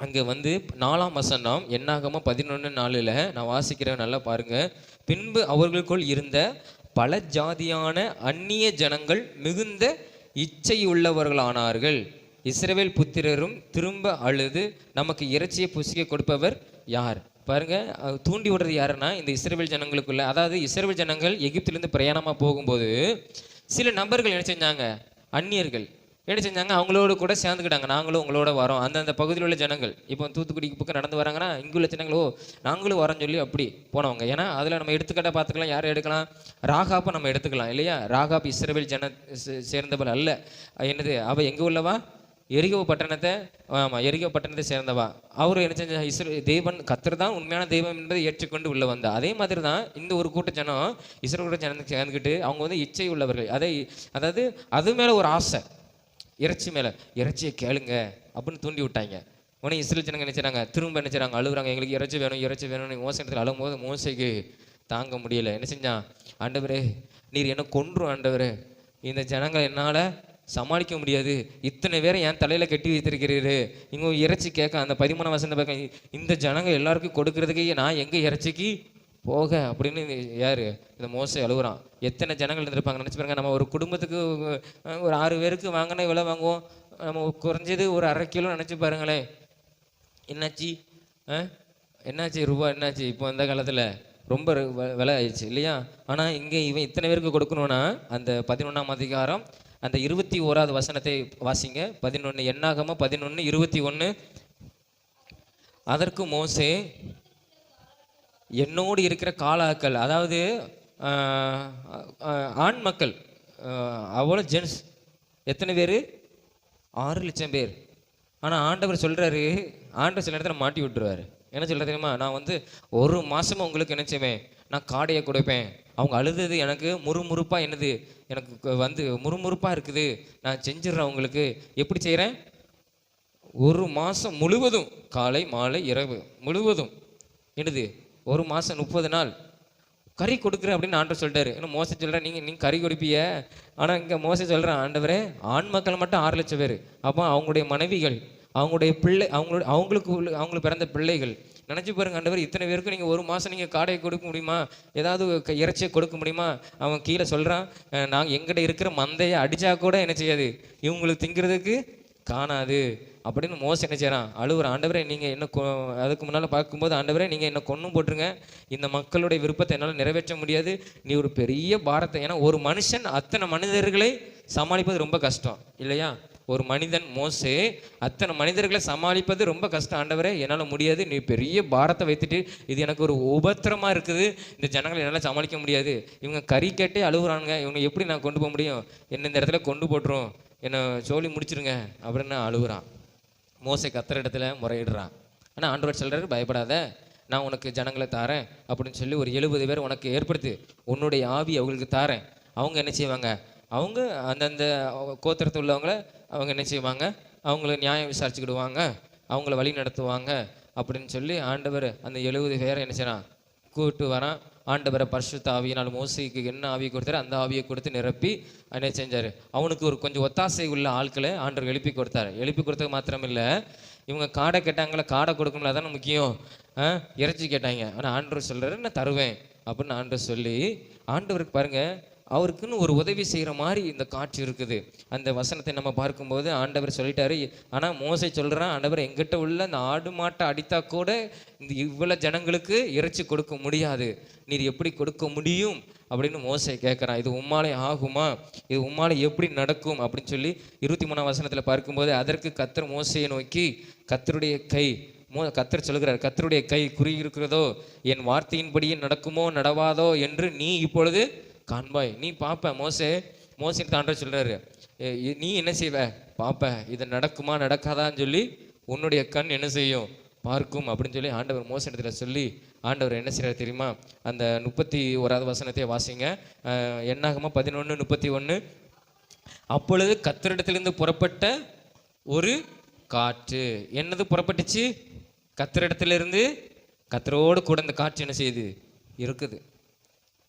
அங்கே வந்து 4ஆம் வசனம், எண்ணாகமம் 11:4 நான் வாசிக்கிறேன், நல்லா பாருங்க. பின்பு அவர்களுக்குள் இருந்த பல ஜாதியான அந்நிய ஜனங்கள் மிகுந்த இச்சையுள்ளவர்களானார்கள். இஸ்ரவேல் புத்திரரும் திரும்ப அழுது, நமக்கு இறைச்சியை புசிக்க கொடுப்பவர் யார்? பாருங்க, தூண்டி விடுறது யாருன்னா இந்த இஸ்ரவேல் ஜனங்களுக்குள்ள. அதாவது இஸ்ரவேல் ஜனங்கள் எகிப்திலிருந்து பிரயாணமாக போகும்போது சில நபர்கள் என்ன செஞ்சாங்க, அந்நியர்கள் என்ன செஞ்சாங்க, அவங்களோட கூட சேர்ந்துக்கிட்டாங்க. நாங்களும் உங்களோட வரோம். அந்தந்த பகுதியில் உள்ள ஜனங்கள் இப்போ தூத்துக்குடிக்கு பக்கம் நடந்து வராங்கன்னா இங்குள்ள ஜனங்களோ நாங்களும் வரோன்னு சொல்லி அப்படி போனவங்க. ஏன்னா அதில் நம்ம எடுத்துக்கிட்ட பார்த்துக்கலாம். யாரை எடுக்கலாம், ராகாப்பை நம்ம எடுத்துக்கலாம் இல்லையா. ராகாப் இஸ்ரவேல் சேர்ந்தவள் அல்ல. என்னது, அவள் எங்கே உள்ளவா, எரிகோ பட்டணத்தை, ஆமாம் எரிகோ பட்டணத்தை சேர்ந்தவா. அவர் என்ன செஞ்ச, தேவன் கர்த்தர் தான் உண்மையான தெய்வம் என்பதை ஏற்றுக்கொண்டு உள்ள வந்தா. அதே மாதிரி தான் இந்த ஒரு கூட்ட ஜனம் இஸ்ரவேல் ஜனம் சேர்ந்துக்கிட்டு அவங்க வந்து இச்சை உள்ளவர்கள். அதாவது அது மேலே ஒரு ஆசை, இறைச்சி மேலே, இறைச்சியை கேளுங்க அப்படின்னு தூண்டி விட்டாங்க. உடனே இஸ்ரேல் ஜனங்க நினைச்சாங்க, திரும்ப நினைச்சாங்க, அழுகுறாங்க, எங்களுக்கு இறைச்சி வேணும் இறைச்சி வேணும்னு. மோசத்தில் அழும் போது மோசைக்கு தாங்க முடியல. என்ன செஞ்சான், ஆண்டவரே நீர் என்ன கொன்றும் ஆண்டவரே, இந்த ஜனங்களை என்னால் சமாளிக்க முடியாது, இத்தனை பேரை என் தலையில் கட்டி வைத்திருக்கிறீரு, இங்கே இறைச்சி கேட்க. அந்த 13 வசனத்தை பார்க்க, இந்த ஜனங்கள் எல்லாருக்கும் கொடுக்கறதுக்கு நான் எங்கே இறைச்சிக்கு போக அப்படின்னு யார், இந்த மோசை அழுகுறான். எத்தனை ஜனங்கள் இருந்திருப்பாங்க நினச்சி பாருங்க. நம்ம ஒரு குடும்பத்துக்கு ஒரு 6 பேருக்கு வாங்கினா விலை வாங்குவோம், நம்ம குறைஞ்சது ஒரு 1/2 கிலோ நினச்சி பாருங்களேன். என்னாச்சு என்னாச்சு ரூபா என்னாச்சு, இப்போ இந்த காலத்தில் ரொம்ப விலை ஆயிடுச்சு இல்லையா. ஆனால் இங்கே இவன் இத்தனை பேருக்கு கொடுக்கணும்னா அந்த 11ஆம் அதிகாரம் அந்த 21வது வசனத்தை வாசிங்க. 11 என்னாகமோ 11:21. அதற்கு மோசே, என்னோடு இருக்கிற காலாக்கள், அதாவது ஆண் மக்கள், அவ்வளோ ஜென்ஸ் எத்தனை பேர், 6 லட்சம் பேர். ஆனால் ஆண்டவர் சொல்கிறாரு, ஆண்டவர் சில இடத்துல மாட்டி விட்டுருவார். என்ன சொல்கிற தெரியுமா, நான் வந்து 1 மாதமாக உங்களுக்கு என்ன செய்வேன், நான் காடையை கொடுப்பேன். அவங்க அழுதது எனக்கு முறுமுறுப்பாக, என்னது எனக்கு வந்து முறுமுறுப்பாக இருக்குது, நான் செஞ்சிடுறேன் உங்களுக்கு. எப்படி செய்கிறேன், 1 மாதம் முழுவதும், காலை மாலை இரவு முழுவதும், என்னது 1 மாதம் 30 நாள் கறி கொடுக்குறேன் அப்படின்னு ஆண்டவர் சொல்லிட்டாரு. ஏன்னா மோசை சொல்கிறேன், நீங்கள் கறி கொடுப்பீங்க. ஆனால் இங்கே மோசை சொல்கிறேன், ஆண்டவரே ஆண் மக்கள் மட்டும் 6 லட்சம் பேர். அப்போ அவங்களுடைய மனைவிகள், அவங்களுடைய பிள்ளை, அவங்களுக்கு பிறந்த பிள்ளைகள் நினச்சி பாருங்க. ஆண்டவர் இத்தனை பேருக்கு நீங்கள் 1 மாதம் நீங்கள் காடையை கொடுக்க முடியுமா, ஏதாவது இறைச்சியை கொடுக்க முடியுமா. அவன் கீழே சொல்கிறான், நாங்கள் எங்கிட்ட இருக்கிற மந்தையை அடித்தா கூட என்ன செய்யாது, இவங்களுக்கு திங்கிறதுக்கு காணாது அப்படின்னு மோசை என்ன செய்கிறான், அழுகுற. ஆண்டவரே நீங்கள் என்ன அதுக்கு முன்னால் பார்க்கும்போது, ஆண்டவரே நீங்கள் என்ன கொன்னும் போட்டுருங்க, இந்த மக்களுடைய விருப்பத்தை என்னால் நிறைவேற்ற முடியாது, நீ ஒரு பெரிய பாரத்தை. ஏன்னா ஒரு மனுஷன் அத்தனை மனிதர்களை சமாளிப்பது ரொம்ப கஷ்டம் இல்லையா. ஒரு மனிதன் மோசே அத்தனை மனிதர்களை சமாளிப்பது ரொம்ப கஷ்டம். ஆண்டவரே என்னால் முடியாது, நீ பெரிய பாரத்தை வைத்துட்டு, இது எனக்கு ஒரு உபத்திரமாக இருக்குது, இந்த ஜனங்களை என்னால் சமாளிக்க முடியாது, இவங்க கறி கேட்டே அழுகுறாங்க, இவங்க எப்படி நான் கொண்டு போக முடியும், என்ன இந்த இடத்துல கொண்டு போட்டுரும், என்னை சொல்லி முடிச்சிருங்க அப்படின்னு அழுகுறான். மோசை கர்த்தர் இடத்துல முறையிடுறான். ஆனால் ஆண்டவர் சொல்கிறாரு, பயப்படாத, நான் உனக்கு ஜனங்களை தாரேன் அப்படின்னு சொல்லி ஒரு 70 பேர் உனக்கு ஏற்படுத்தி உன்னுடைய ஆவி அவங்களுக்கு தாரேன். அவங்க என்ன செய்வாங்க, அவங்க அந்தந்த கோத்திரத்தில் உள்ளவங்கள அவங்க என்ன செய்வாங்க, அவங்கள நியாயம் விசாரிச்சுக்கிடுவாங்க, அவங்கள வழி நடத்துவாங்க அப்படின்னு சொல்லி ஆண்டவர் அந்த 70 பேரை என்ன செய்யறான், கூப்பிட்டு வரான். ஆண்டவரை பரிசுத்த ஆவியினால் மோசைக்கு என்ன ஆவியை கொடுத்தாரு, அந்த ஆவியை கொடுத்து நிரப்பி என்ன செஞ்சார், அவனுக்கு ஒரு கொஞ்சம் ஒத்தாசை உள்ள ஆட்களை ஆண்டவர் எழுப்பி கொடுத்தாரு. எழுப்பி கொடுத்தது மாத்திரம் இல்லை, இவங்க காடை கேட்டாங்களே, காடை கொடுக்கணும்ல, அதான முக்கியம், இறைச்சி கேட்டாங்க. ஆனால் ஆண்டவர் சொல்கிறாரு, நான் தருவேன் அப்படின்னு ஆண்டவர் சொல்லி, ஆண்டவருக்கு பாருங்கள் அவருக்குன்னு ஒரு உதவி செய்கிற மாதிரி இந்த காட்சி இருக்குது. அந்த வசனத்தை நம்ம பார்க்கும்போது ஆண்டவர் சொல்லிட்டாரு. ஆனால் மோசை சொல்கிறான், ஆண்டவர் எங்கிட்ட உள்ள அந்த ஆடு மாட்டை அடித்தா கூட இந்த இவ்வளோ ஜனங்களுக்கு இறைச்சி கொடுக்க முடியாது, நீர் எப்படி கொடுக்க முடியும் அப்படின்னு மோசை கேட்குறான். இது உம்மாலே ஆகுமா, இது உம்மாலே எப்படி நடக்கும் அப்படின்னு சொல்லி 23ஆம் வசனத்தில் பார்க்கும்போது, அதற்கு கர்த்தர் மோசையை நோக்கி, கர்த்தருடைய கை, கர்த்தர் சொல்கிறார், கர்த்தருடைய கை குறி இருக்கிறதோ, என் வார்த்தையின்படியே நடக்குமோ நடவாதோ என்று நீ இப்பொழுது காண்பாய், நீ பார்ப்ப. மோசைக்கு ஆண்டவர் சொல்றாரு, நீ என்ன செய்வ பார்ப்ப, இது நடக்குமா நடக்காதான்னு சொல்லி உன்னுடைய கண் என்ன செய்யும், பார்க்கும் அப்படின்னு சொல்லி ஆண்டவர் மோசனிடத்தில் சொல்லி, ஆண்டவர் என்ன செய்யறாரு தெரியுமா, அந்த 31வது வசனத்தை வாசிங்க. என்னாகுமா 11:31. அப்பொழுது கர்த்தரிடத்திலிருந்து புறப்பட்ட ஒரு காற்று, என்னது புறப்பட்டுச்சு, கர்த்தரிடத்திலிருந்து. கர்த்தரோடு கூட இந்த காற்று என்ன செய்யுது, இருக்குது.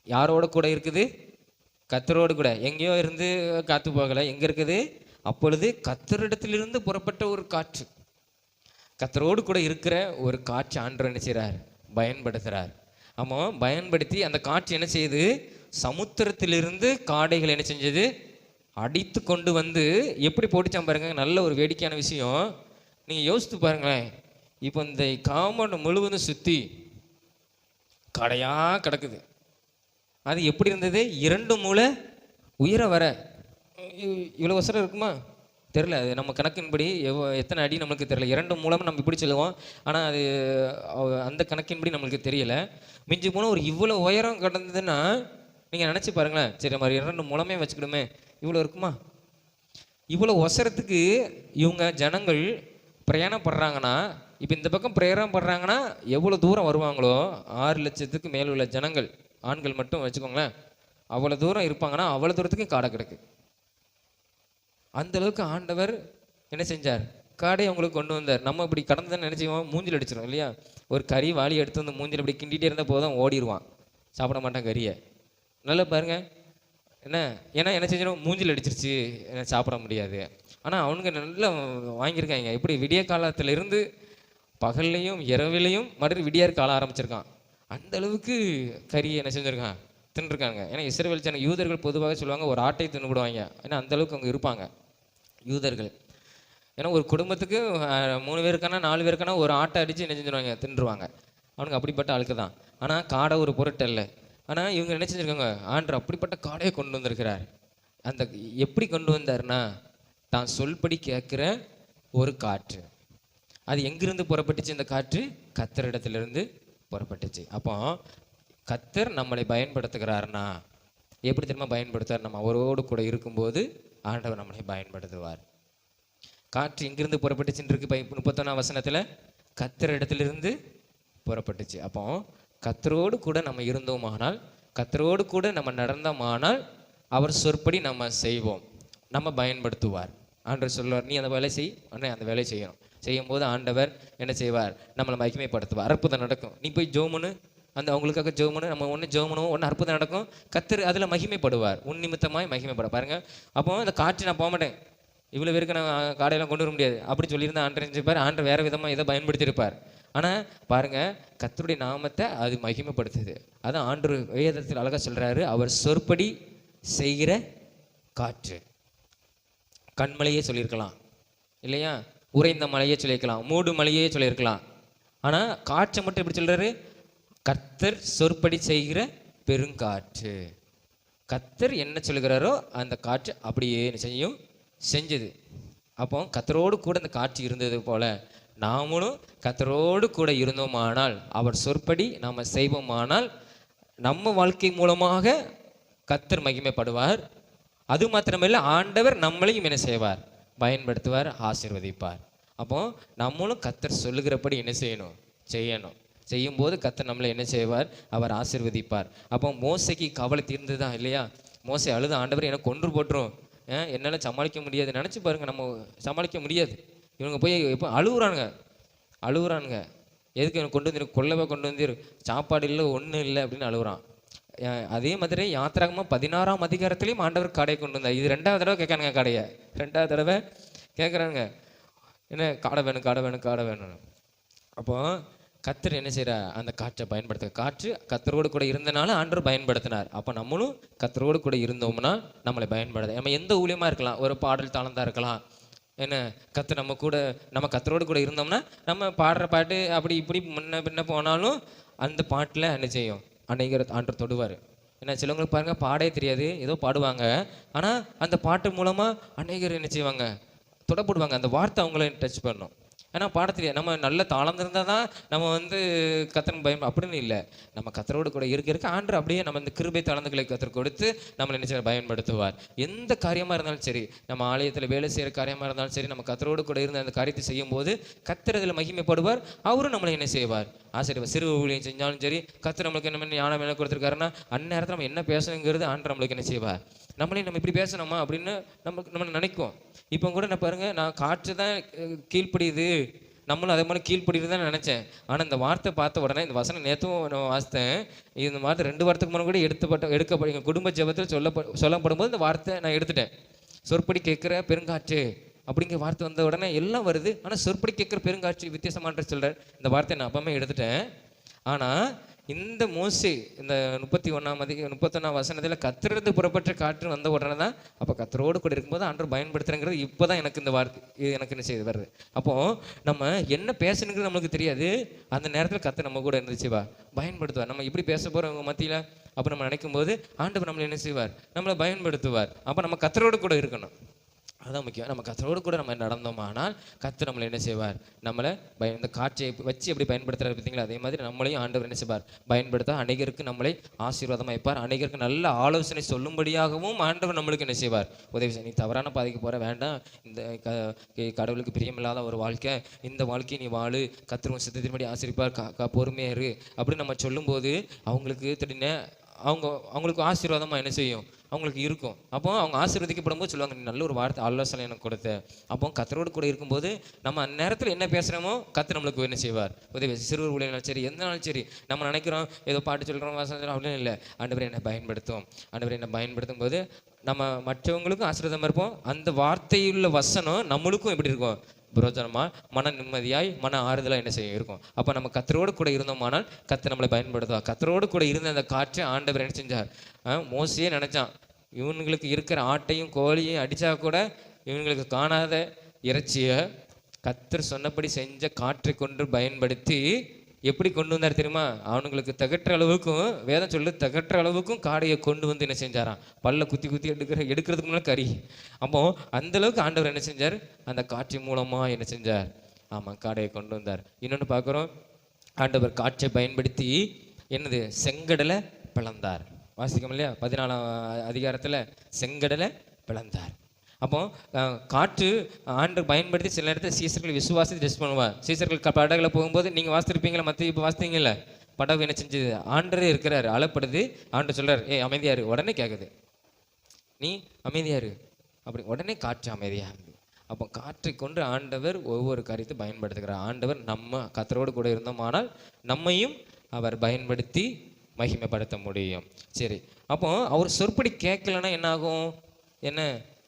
யாரோட கூட இருக்குது, கர்த்தரோடு கூட. எங்கேயோ இருந்து காத்து போகலை, எங்கே இருக்குது, அப்பொழுது கர்த்தரிடத்திலிருந்து புறப்பட்ட ஒரு காற்று, கர்த்தரோடு கூட இருக்கிற ஒரு காற்று ஆண்டவர் என்ன செய்கிறார், பயன்படுத்துகிறார். ஆமாம், பயன்படுத்தி அந்த காற்று என்ன செய்யுது, சமுத்திரத்திலிருந்து காடைகள் என்ன செஞ்சது, அடித்து கொண்டு வந்து எப்படி போட்டுச்சான் பாருங்க. நல்ல ஒரு வேடிக்கையான விஷயம், நீங்கள் யோசித்து பாருங்களேன். இப்போ இந்த காம்பவுண்ட் முழுவதும் சுற்றி கடையாக கிடக்குது. அது எப்படி இருந்தது, 2 மூலை உயர வர இவ்வளோ உசரம் இருக்குமா தெரில. அது நம்ம கணக்கின்படி எத்தனை அடி நம்மளுக்கு தெரியல. 2 மூலமாக நம்ம இப்படி சொல்லுவோம். ஆனால் அது அந்த கணக்கின்படி நம்மளுக்கு தெரியலை. மிஞ்சி போனால் ஒரு இவ்வளோ உயரம் கடந்ததுன்னா நீங்கள் நினச்சி பாருங்களேன். சரி நம்ம 2 மூலமே வச்சுக்கிடுமே, இவ்வளோ இருக்குமா? இவ்வளோ உசரத்துக்கு இவங்க ஜனங்கள் பிரயாணப்படுறாங்கன்னா, இப்போ இந்த பக்கம் பிரயாணப்படுறாங்கன்னா எவ்வளோ தூரம் வருவாங்களோ, 6 லட்சத்துக்கு மேல் உள்ள ஜனங்கள், ஆண்கள் மட்டும் வச்சுக்கோங்களேன், அவ்வளோ தூரம் இருப்பாங்கன்னா அவ்வளோ தூரத்துக்கு காடை கிடக்கு. அந்த அளவுக்கு ஆண்டவர் என்ன செஞ்சார்? காடை அவங்களுக்கு கொண்டு வந்தார். நம்ம இப்படி கடந்ததுன்னு நினச்சிவோம், மூஞ்சில் அடிச்சிடும் இல்லையா? ஒரு கறி வாளி எடுத்து வந்து மூஞ்சில் இப்படி கிண்டிகிட்டே இருந்தால் போதும், ஓடிடுவான், சாப்பிட மாட்டான் கறியை. நல்லா பாருங்க என்ன, ஏன்னா என்ன செஞ்சிடும், மூஞ்சில் அடிச்சிருச்சு, சாப்பிட முடியாது. ஆனால் அவனுங்க நல்லா வாங்கியிருக்காங்க. எப்படி விடிய காலத்தில் இருந்து பகல்லையும் இரவிலையும் மறுபடியும் விடியார் காலம் ஆரம்பிச்சிருக்கான். அந்த அளவுக்கு கறியை என்ன செஞ்சுருக்கான், தின்னுருக்காங்க. ஏன்னா இஸ்ரவேல் ஜன யூதர்கள் பொதுவாக சொல்லுவாங்க ஒரு ஆட்டை தின்னுபிடுவாங்க. ஏன்னா அந்த அளவுக்கு அவங்க இருப்பாங்க யூதர்கள். ஏன்னா ஒரு குடும்பத்துக்கு 3 பேருக்கானா 4 பேருக்கானா ஒரு ஆட்டை அடித்து என்ன செஞ்சுருவாங்க, தின்றுவாங்க. அவனுக்கு அப்படிப்பட்ட ஆளுக்கு தான். ஆனால் காடை ஒரு பொருட்டு இல்லை. ஆனால் இவங்க என்ன செஞ்சுருக்காங்க, ஆண்டவர் அப்படிப்பட்ட காடையை கொண்டு வந்திருக்கிறார். அந்த எப்படி கொண்டு வந்தார்னா, தான் சொல்படி கேட்குற ஒரு காற்று. அது எங்கிருந்து புறப்பட்டுச்சு? இந்த காற்று கர்த்தரிடத்திலிருந்து புறப்பட்டுச்சு. அப்போ கர்த்தர் நம்மளை பயன்படுத்துகிறார்னா எப்படி தெரியுமா பயன்படுத்துவார்? நம்ம அவரோடு கூட இருக்கும்போது ஆண்டவர் நம்மளை பயன்படுத்துவார். காற்று எங்கிருந்து புறப்பட்டுச்சுன்னு இருக்கு 31ஆம் வசனத்தில், கர்த்தரிடத்திலிருந்து புறப்பட்டுச்சு. அப்போ கர்த்தரோடு கூட நம்ம இருந்தோமானால், கர்த்தரோடு கூட நம்ம நடந்தோமானால், அவர் சொற்படி நம்ம செய்வோம், நம்ம பயன்படுத்துவார். ஆண்டவர் சொல்லுவார், நீ அந்த வேலை செய், அந்த வேலையை செய்யணும். செய்யும் போது ஆண்டவர் என்ன செய்வார்? நம்மளை மகிமைப்படுத்துவார். அற்புதம் நடக்கும். நீ போய் ஜோமுன்னு அந்த அவங்களுக்காக ஜோமுன்னு, நம்ம ஒன்று ஜோமுனும் ஒன்று அற்புதம் நடக்கும். கர்த்தர் அதில் மகிமைப்படுவார், உன் நிமித்தமாய் மகிமைப்பட பாருங்க. அப்போ இந்த காற்று நான் போக மாட்டேன், இவ்வளோ பேருக்கு நான் காடையெல்லாம் கொண்டு வர முடியாது அப்படி சொல்லியிருந்தா ஆண்டர் செஞ்சுப்பார். ஆண்டர் வேறு விதமாக இதை பயன்படுத்தியிருப்பார். ஆனால் பாருங்கள், கர்த்தருடைய நாமத்தை அது மகிமைப்படுத்துது. அதான் ஆண்டவர் வேதத்தில் அழகாக சொல்கிறாரு, அவர் சொற்படி செய்கிற காற்று. கண்மலையே சொல்லியிருக்கலாம் இல்லையா, உறைந்த மலையே சொல்லியிருக்கலாம், மூடு மலையே சொல்லியிருக்கலாம். ஆனால் காற்றை மட்டும் எப்படி சொல்கிறாரு? கர்த்தர் சொற்படி செய்கிற பெருங்காற்று. கர்த்தர் என்ன சொல்கிறாரோ அந்த காற்று அப்படியே செய்யும், செஞ்சது. அப்போ கர்த்தரோடு கூட அந்த காற்று இருந்தது போல நாமளும் கர்த்தரோடு கூட இருந்தோமானால், அவர் சொற்படி நாம் செய்வோமானால், நம்ம வாழ்க்கை மூலமாக கர்த்தர் மகிமைப்படுவார். அது மாத்திரமில்லை, ஆண்டவர் நம்மளையும் என்ன செய்வார்? பயன்படுத்துவார், ஆசீர்வதிப்பார். அப்போ நம்மளும் கர்த்தர் சொல்லுகிறபடி என்ன செய்யணும்? செய்யணும். செய்யும்போது கர்த்தர் நம்மளை என்ன செய்வார்? அவர் ஆசீர்வதிப்பார். அப்போ மோசைக்கு கவலை தீர்ந்துதான் இல்லையா? மோசை அழுது, ஆண்டவர் எனக்கு கொன்று போட்டுரும், என்னால் சமாளிக்க முடியாது. நினச்சி பாருங்கள், நம்ம சமாளிக்க முடியாது. இவங்க போய் எப்போ அழுகுறானுங்க, எதுக்கு எனக்கு கொண்டு வந்து கொல்லவே கொண்டு வந்து சாப்பாடு இல்லை ஒன்றும் இல்லை அப்படின்னு அழுகுறான். அதே மாதிரி யாத்திராகமம் 16ஆம் அதிகாரத்துலேயும் ஆண்டவர் காடையை கொண்டு வந்தார். இது 2வது தடவை கேட்கானுங்க காடையை, 2வது தடவை கேட்குறாங்க, என்ன காடை வேணும் காடை வேணும் காடை வேணும். அப்போ கர்த்தர் என்ன செய்கிறார்? அந்த காற்றை பயன்படுத்த, காற்று கர்த்தரோடு கூட இருந்தனால ஆண்டவர் பயன்படுத்தினார். அப்போ நம்மளும் கர்த்தரோடு கூட இருந்தோம்னா நம்மளை பயன்படுத்த, நம்ம எந்த ஊழியமாக இருக்கலாம், ஒரு பாடல் தாளந்தாக இருக்கலாம், என்ன கர்த்தர் நம்ம கர்த்தரோடு கூட இருந்தோம்னா நம்ம பாடுற பாட்டு அப்படி இப்படி முன்ன பின்ன போனாலும் அந்த பாட்டில் என்ன செய்யும்? அநேகர் ஆண்டவர் தொடுவார். ஏன்னா சிலவங்களுக்கு பாருங்கள், பாடே தெரியாது, ஏதோ பாடுவாங்க, ஆனால் அந்த பாட்டு மூலமாக அநேகர் என்ன செய்வாங்க? தொடப்படுவாங்க. அந்த வார்த்தை அவங்கள டச் பண்ணும். ஏன்னா பாட தெரியாது. நம்ம நல்ல தாளம் இருந்தால் தான் நம்ம கர்த்தர் பயம் அப்படின்னு இல்லை. நம்ம கர்த்தரோடு கூட இருக்க ஆண்டவர் அப்படியே நம்ம இந்த கிருபை தாளந்துகளை கர்த்தர் கொடுத்து நம்மளை என்ன செய்ய பயன்படுத்துவார். எந்த காரியமாக இருந்தாலும் சரி, நம்ம ஆலயத்தில் வேலை செய்கிற காரியமாக இருந்தாலும் சரி, நம்ம கர்த்தரோடு கூட இருந்து அந்த காரியத்தை செய்யும் போது கர்த்தர் அதில் மகிமைப்படுவார். அவரும் நம்மளை என்ன செய்வார்? ஆசீர்வாதம். சிறு ஊழியம் செஞ்சாலும் சரி, கர்த்தர் நம்மளுக்கு என்ன ஞானம் என்ன கொடுத்துருக்காருன்னா, அந்நேரத்தில் நம்ம என்ன பேசணுங்கிறது ஆண்டவர் நம்மளுக்கு என்ன செய்வார்? நம்மளே நம்ம இப்படி பேசணுமா அப்படின்னு நம்ம நினைக்கும். இப்போ கூட நான் பாருங்கள், நான் காற்று தான் கீழ்ப்படியுது, நம்மளும் அதே மாதிரி கீழ்ப்படியுது தான் நினச்சேன். ஆனால் இந்த வார்த்தை பார்த்த உடனே, இந்த வசனம் நேற்றும் நான் வாசித்தேன், இந்த வார்த்தை 2 வாரத்துக்கு முன்னாடி கூட எடுக்கப்பட்ட எங்கள் குடும்ப ஜெபத்தில் சொல்லப்படும் போது இந்த வார்த்தை நான் எடுத்துட்டேன். சொற்படி கேட்குற பெருங்காற்று அப்படிங்கிற வார்த்தை வந்த உடனே எல்லாம் வருது. ஆனால் சொற்படி கேட்குற பெருங்காற்று வித்தியாசமான சொல்கிறார். இந்த வார்த்தையை நான் அப்பவுமே எடுத்துட்டேன். ஆனால் இந்த மோசே இந்த 31ஆம் வசனத்தில் கர்த்தரிலிருந்து புறப்பட்ட காற்று வந்த உடனே தான் அப்போ கர்த்தரோடு கூட இருக்கும்போது ஆண்டவர் பயன்படுத்துறங்கிறது இப்போ தான் எனக்கு இந்த வார்த்தை இது எனக்கு என்ன செய்து வருது. அப்போது நம்ம என்ன பேசணுங்கிறது நம்மளுக்கு தெரியாது, அந்த நேரத்தில் கர்த்தர் நம்ம கூட இருந்துச்சுவா பயன்படுத்துவார். நம்ம இப்படி பேச போகிறவங்க மத்தியில் அப்போ நம்ம நினைக்கும் போது ஆண்டவர் நம்மளை என்ன செய்வார், நம்மளை பயன்படுத்துவார். அப்போ நம்ம கர்த்தரோடு கூட இருக்கணும், அதுதான் முக்கியம். நம்ம கர்த்தரோடு கூட நம்ம நடந்தோமானால் கர்த்தர் நம்மளை என்ன செய்வார், நம்மளை இந்த காட்சியை வச்சு எப்படி பயன்படுத்துறாரு பார்த்தீங்களா, அதே மாதிரி நம்மளையும் ஆண்டவர் என்ன செய்வார் பயன்படுத்த, அநேகருக்கு நம்மளை ஆசீர்வாதமாக வைப்பார். அநேகருக்கு நல்ல ஆலோசனை சொல்லும்படியாகவும் ஆண்டவர் நம்மளுக்கு என்ன செய்வார் உதவி செய்ய. நீ தவறான பாதைக்கு போகிற வேண்டாம், இந்த கடவுளுக்கு பிரியமில்லாத ஒரு வாழ்க்கை, இந்த வாழ்க்கையை நீ வாழு, கர்த்தர் சித்தத்தின்படி ஆசீர்வார், பொறுமையாக இரு அப்படின்னு நம்ம சொல்லும்போது அவங்களுக்கு திடீர்னு அவங்களுக்கு ஆசீர்வாதமாக என்ன செய்யும் அவங்களுக்கு இருக்கும். அப்போ அவங்க ஆசீர்வதிக்கப்படும் போது சொல்லுவாங்க, நீ நல்ல ஒரு வார்த்தை ஆலோசனை எனக்கு கொடுத்த. அப்போ கர்த்தரோடு கூட இருக்கும்போது நம்ம அந்த நேரத்தில் என்ன பேசுகிறோமோ கர்த்தர் நம்மளுக்கு என்ன செய்வார் உதவி. சிறுவர் ஊழியனாலும் சரி, எந்த நாளும் சரி, நம்ம நினைக்கிறோம் ஏதோ பாட்டு சொல்கிறோம் வாசனை சொல்கிறோம் அப்படின்னு இல்லை. ஆண்டவரே என்னை பயன்படுத்தும், ஆண்டவரே என்னை பயன்படுத்தும் போது நம்ம மற்றவங்களுக்கும் ஆசீர்வாதமாக இருப்போம். அந்த வார்த்தையுள்ள வசனம் நம்மளுக்கும் எப்படி இருக்கும் புரோஜனமாக, மன நிம்மதியாய், மன ஆறுதலாக என்ன செய்ய இருக்கும். அப்போ நம்ம கர்த்தரோடு கூட இருந்தோமானால் கர்த்தர் நம்மளை பயன்படுத்துவார். கர்த்தரோடு கூட இருந்த அந்த காற்றை ஆண்டவர் என்ன செஞ்சார், மோசையே நினச்சான் இவங்களுக்கு இருக்கிற ஆட்டையும் கோழியையும் அடித்தா கூட இவங்களுக்கு காணாத இறைச்சியை கர்த்தர் சொன்னபடி செஞ்ச காற்றை கொண்டு பயன்படுத்தி எப்படி கொண்டு வந்தார் தெரியுமா, அவனுங்களுக்கு தகற்ற அளவுக்கும், வேதம் சொல்லு தகற்ற அளவுக்கும் காடையை கொண்டு வந்து என்ன செஞ்சாராம், பல்ல குத்தி குத்தி எடுக்கிறதுக்கு முன்னாடி கறி. அப்போ அந்த அளவுக்கு ஆண்டவர் என்ன செஞ்சார், அந்த காட்சி மூலமாக என்ன செஞ்சார், ஆமாம் காடையை கொண்டு வந்தார். இன்னொன்று பார்க்குறோம், ஆண்டவர் காற்றை பயன்படுத்தி என்னது செங்கடலை பிளந்தார். வாசிக்கும் இல்லையா 14ஆம் அதிகாரத்தில் செங்கடலை பிளந்தார். அப்போ காற்று ஆண்டவர் பயன்படுத்தி சில நேரத்தில் சீசர்கள் விசுவாசத்தை டெஸ்ட் பண்ணுவார். சீசர்கள் படகுல போகும்போது நீங்கள் வாசித்திருப்பீங்களா, மற்ற இப்போ வாசித்தீங்கல்ல, படகு என்ன செஞ்சது, ஆண்டரே இருக்கிறாரு, அழப்படுது, ஆண்டர் சொல்கிறார் ஏ அமைதியாரு, உடனே கேட்குது நீ அமைதியாரு அப்படி, உடனே காற்று அமைதியாக. அப்போ காற்றை கொண்டு ஆண்டவர் ஒவ்வொரு காரியத்தை பயன்படுத்துகிறார். ஆண்டவர் நம்ம கர்த்தரோடு கூட இருந்தோமானால் நம்மையும் அவர் பயன்படுத்தி மகிமைப்படுத்த முடியும். சரி, அப்போ அவர் சொற்படி கேட்கலன்னா என்ன ஆகும், என்ன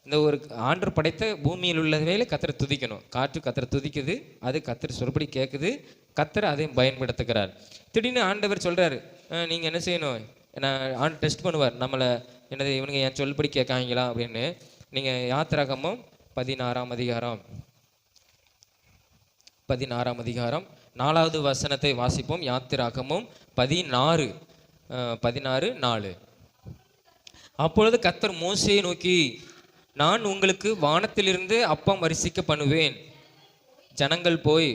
இந்த ஒரு ஆண்டவர் படைத்த பூமியில் உள்ள வேலை கர்த்தரை துதிக்கணும். காற்று கர்த்தரை துதிக்குது, அது கர்த்தர் சொற்படி கேட்குது, கர்த்தர் அதையும் பயன்படுத்துகிறார். திடீர்னு ஆண்டவர் சொல்கிறாரு நீங்கள் என்ன செய்யணும், நான் டெஸ்ட் பண்ணுவார் நம்மளை, என்னது இவனுங்க என் சொல்படி கேட்காங்களா அப்படின்னு. நீங்கள் யாத்திராகமம் 16ஆம் அதிகாரம் 4வது வசனத்தை வாசிப்போம். யாத்திராகமம் 16:4. அப்பொழுது கர்த்தர் மோசேயை நோக்கி, நான் உங்களுக்கு வானத்திலிருந்து அப்பம் வரிசிக்க பண்ணுவேன், ஜனங்கள் போய்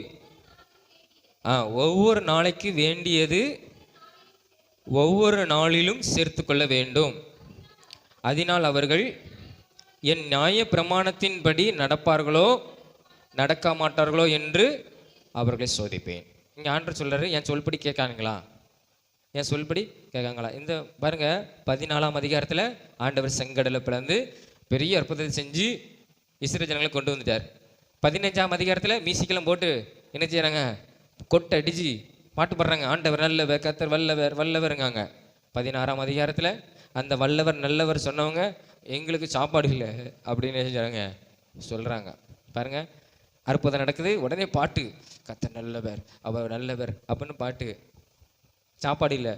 ஒவ்வொரு நாளைக்கு வேண்டியது ஒவ்வொரு நாளிலும் சேர்த்து கொள்ள வேண்டும், அதனால் அவர்கள் என் நியாய பிரமாணத்தின்படி நடப்பார்களோ நடக்க மாட்டார்களோ என்று அவர்களை சோதிப்பேன். இங்கே ஆண்டவர் சொல்றாரு என் சொல்படி கேட்காங்களா, என் சொல்படி கேட்காங்களா. இந்த பாருங்க 14ஆம் அதிகாரத்தில் ஆண்டவர் செங்கடலை பிளந்து பெரிய அற்புதத்தை செஞ்சு இஸ்ரவேல் ஜனங்களை கொண்டு வந்துட்டார். 15ஆம் அதிகாரத்தில் மியூசிக்கெல்லாம் போட்டு என்ன செய்யறாங்க, கொட்டை அடிச்சு பாட்டு பாடுறாங்க, ஆண்டவர் நல்லவர், கர்த்தர் வல்லவர் வல்லவருங்காங்க. 16ஆம் அதிகாரத்தில் அந்த வல்லவர் நல்லவர் சொன்னவங்க எங்களுக்கு சாப்பாடு இல்லை அப்படின்னு செஞ்சாங்க சொல்கிறாங்க. பாருங்க அற்புதம் நடக்குது, உடனே பாட்டு, கர்த்தர் நல்லவர் அவர் நல்லவர் அப்படின்னு பாட்டு. சாப்பாடு இல்லை,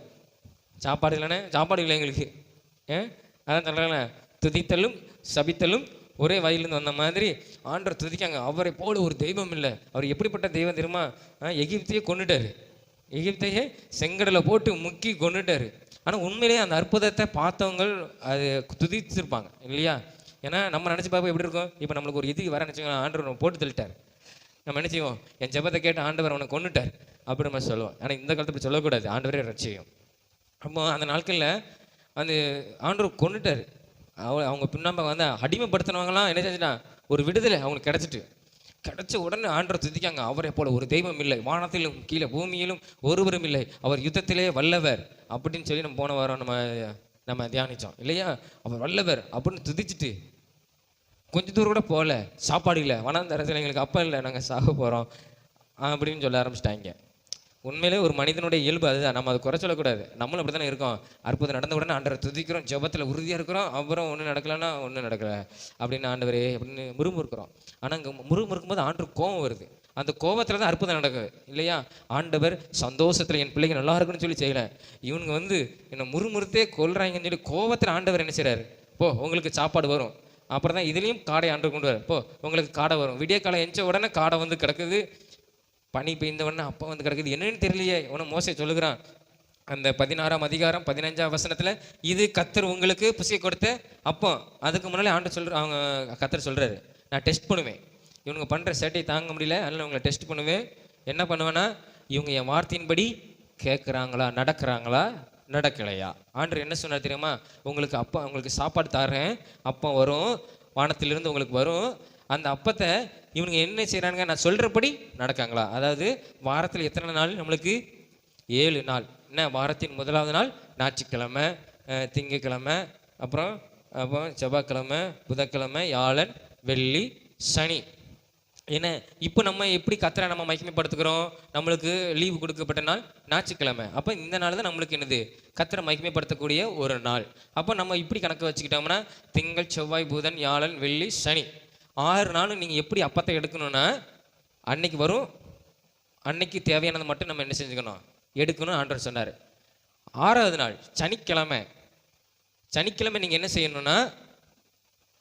சாப்பாடு இல்லைன்னா சாப்பாடு இல்லை எங்களுக்கு. அதான் சொல்கிறாங்களே, துதித்தலும் சபித்தலும் ஒரே வாயிலிருந்து வந்த மாதிரி ஆண்டவர் துதிக்காங்க. அவரை போல ஒரு தெய்வம் இல்லை. அவர் எப்படிப்பட்ட தெய்வம் தெரியுமா, எகிப்தையே கொண்டுட்டாரு, எகிப்தையே செங்கடலை போட்டு முக்கி கொண்டுட்டாரு. ஆனால் உண்மையிலேயே அந்த அற்புதத்தை பார்த்தவங்க அது துதிச்சிருப்பாங்க இல்லையா. ஏன்னா நம்ம நினச்சி பார்ப்போம் எப்படி இருக்கும், இப்போ நம்மளுக்கு ஒரு இது வர நினச்சிக்கோங்க, ஆண்டவர் போட்டு தள்ளிட்டார், நம்ம என்ன செய்வோம், என் ஜெபத்தை கேட்டு ஆண்டவர் அவனை கொண்டுட்டார் அப்படி நம்ம சொல்லுவோம். ஆனால் இந்த காலத்தில் இப்படி சொல்லக்கூடாது, ஆண்டவரே ரட்சியும். அப்போ அந்த நாட்களில் அந்த ஆண்டவர் கொண்டுட்டார். அவங்க பின்னாம்ப வந்து அடிமைப்படுத்தினவங்களாம் என்ன செஞ்சுட்டா, ஒரு விடுதலை அவங்களுக்கு கிடைச்ச உடனே ஆண்டவர் துதிக்காங்க. அவரை போல ஒரு தெய்வம் இல்லை, வானத்திலும் கீழே பூமியிலும் ஒருவரும் இல்லை, அவர் யுத்தத்திலே வல்லவர் அப்படின்னு சொல்லி நம்ம போன வாரம் நம்ம தியானித்தோம் இல்லையா. அவர் வல்லவர் அப்படின்னு துதிச்சுட்டு கொஞ்சம் தூரம் கூட போகல, சாப்பாடு இல்லை, வனாந்தரத்தில் எங்களுக்கு அப்பா இல்லை, நாங்கள் சாக போகிறோம் அப்படின்னு சொல்ல ஆரம்பிச்சிட்டாங்க. உண்மையிலே ஒரு மனிதனுடைய இயல்பு அதுதான், நம்ம அதை குறை சொல்லக்கூடாது. நம்மளும் அப்படி தானே இருக்கோம். அற்புதம் நடந்த உடனே ஆண்டவரை துதிக்கிறோம், ஜெபத்தில் உறுதியாக இருக்கிறோம், அப்புறம் ஒன்றும் நடக்கலைன்னா ஒன்றும் நடக்கலை அப்படின்னு ஆண்டவரே அப்படின்னு முறுமுறுக்கிறோம். ஆனால் இங்கே முறுமுறுக்கும் போது ஆண்டவர் கோபம் வருது. அந்த கோபத்தில் தான் அற்புதம் நடக்குது இல்லையா? ஆண்டவர் சந்தோஷத்தில் என் பிள்ளைங்க நல்லா இருக்குன்னு சொல்லி செய்யலை. இவனுங்க வந்து என்னை முறுமுறுத்தே கொல்றாங்கன்னு சொல்லி கோபத்தில் ஆண்டவர் என்ன செய்கிறாரு, போ உங்களுக்கு சாப்பாடு வரும். அப்புறம் தான் இதுலேயும் காடை ஆண்டவர் கொண்டு வர, போ உங்களுக்கு காடை வரும். விடிய காலம் எஞ்ச உடனே காடை வந்து கிடக்குது, பனி பெய்ந்த உடனே அப்போ வந்து கிடக்குது. என்னன்னு தெரியலையே உன மோசே சொல்லுகிறான் அந்த 16ஆம் அதிகாரம் 15ஆம் வசனத்தில், இது கர்த்தர் உங்களுக்கு புசிய கொடுத்த அப்போ. அதுக்கு முன்னாலே ஆண்டு அவங்க கர்த்தர் சொல்கிறாரு, நான் டெஸ்ட் பண்ணுவேன், இவங்க பண்ணுற சேட்டையை தாங்க முடியல, அதனால் உங்களை டெஸ்ட் பண்ணுவேன். என்ன பண்ணுவேன்னா, இவங்க என் வார்த்தையின்படி கேட்குறாங்களா, நடக்கிறாங்களா, நடக்கலையா. ஆண்டவர் என்ன சொன்னார் தெரியுமா, உங்களுக்கு சாப்பாடு தரேன், அப்போ வரும், வானத்திலிருந்து உங்களுக்கு வரும். அந்த அப்பத்தை இவங்க என்ன செய்கிறாங்க, நான் சொல்கிறபடி நடக்காங்களா. அதாவது வாரத்தில் எத்தனை நாள் நம்மளுக்கு? 7 நாள். என்ன, வாரத்தின் முதலாவது நாள் ஞாயிற்றுக்கிழமை, திங்கக்கிழமை, அப்புறம் செவ்வாய்க்கிழமை, புதன்கிழமை, வியாழன், வெள்ளி, சனி. ஏன்னா இப்போ நம்ம எப்படி கர்த்தரை நம்ம மகிமைப்படுத்துகிறோம், நம்மளுக்கு லீவு கொடுக்கப்பட்ட நாள் ஞாயிற்றுக்கிழமை. அப்போ இந்த நாள் தான் நம்மளுக்கு என்னது, கர்த்தரை மகிமைப்படுத்தக்கூடிய ஒரு நாள். அப்போ நம்ம இப்படி கணக்கு வச்சுக்கிட்டோம்னா, திங்கள், செவ்வாய், புதன், வியாழன், வெள்ளி, சனி 6 நாளும் நீங்கள் எப்படி அப்பத்தை எடுக்கணும்னா, அன்னைக்கு வரும், அன்னைக்கு தேவையானது மட்டும் நம்ம என்ன செஞ்சுக்கணும், எடுக்கணும் ஆண்டவர் சொன்னார். 6வது நாள் சனிக்கிழமை நீங்கள் என்ன செய்யணும்னா,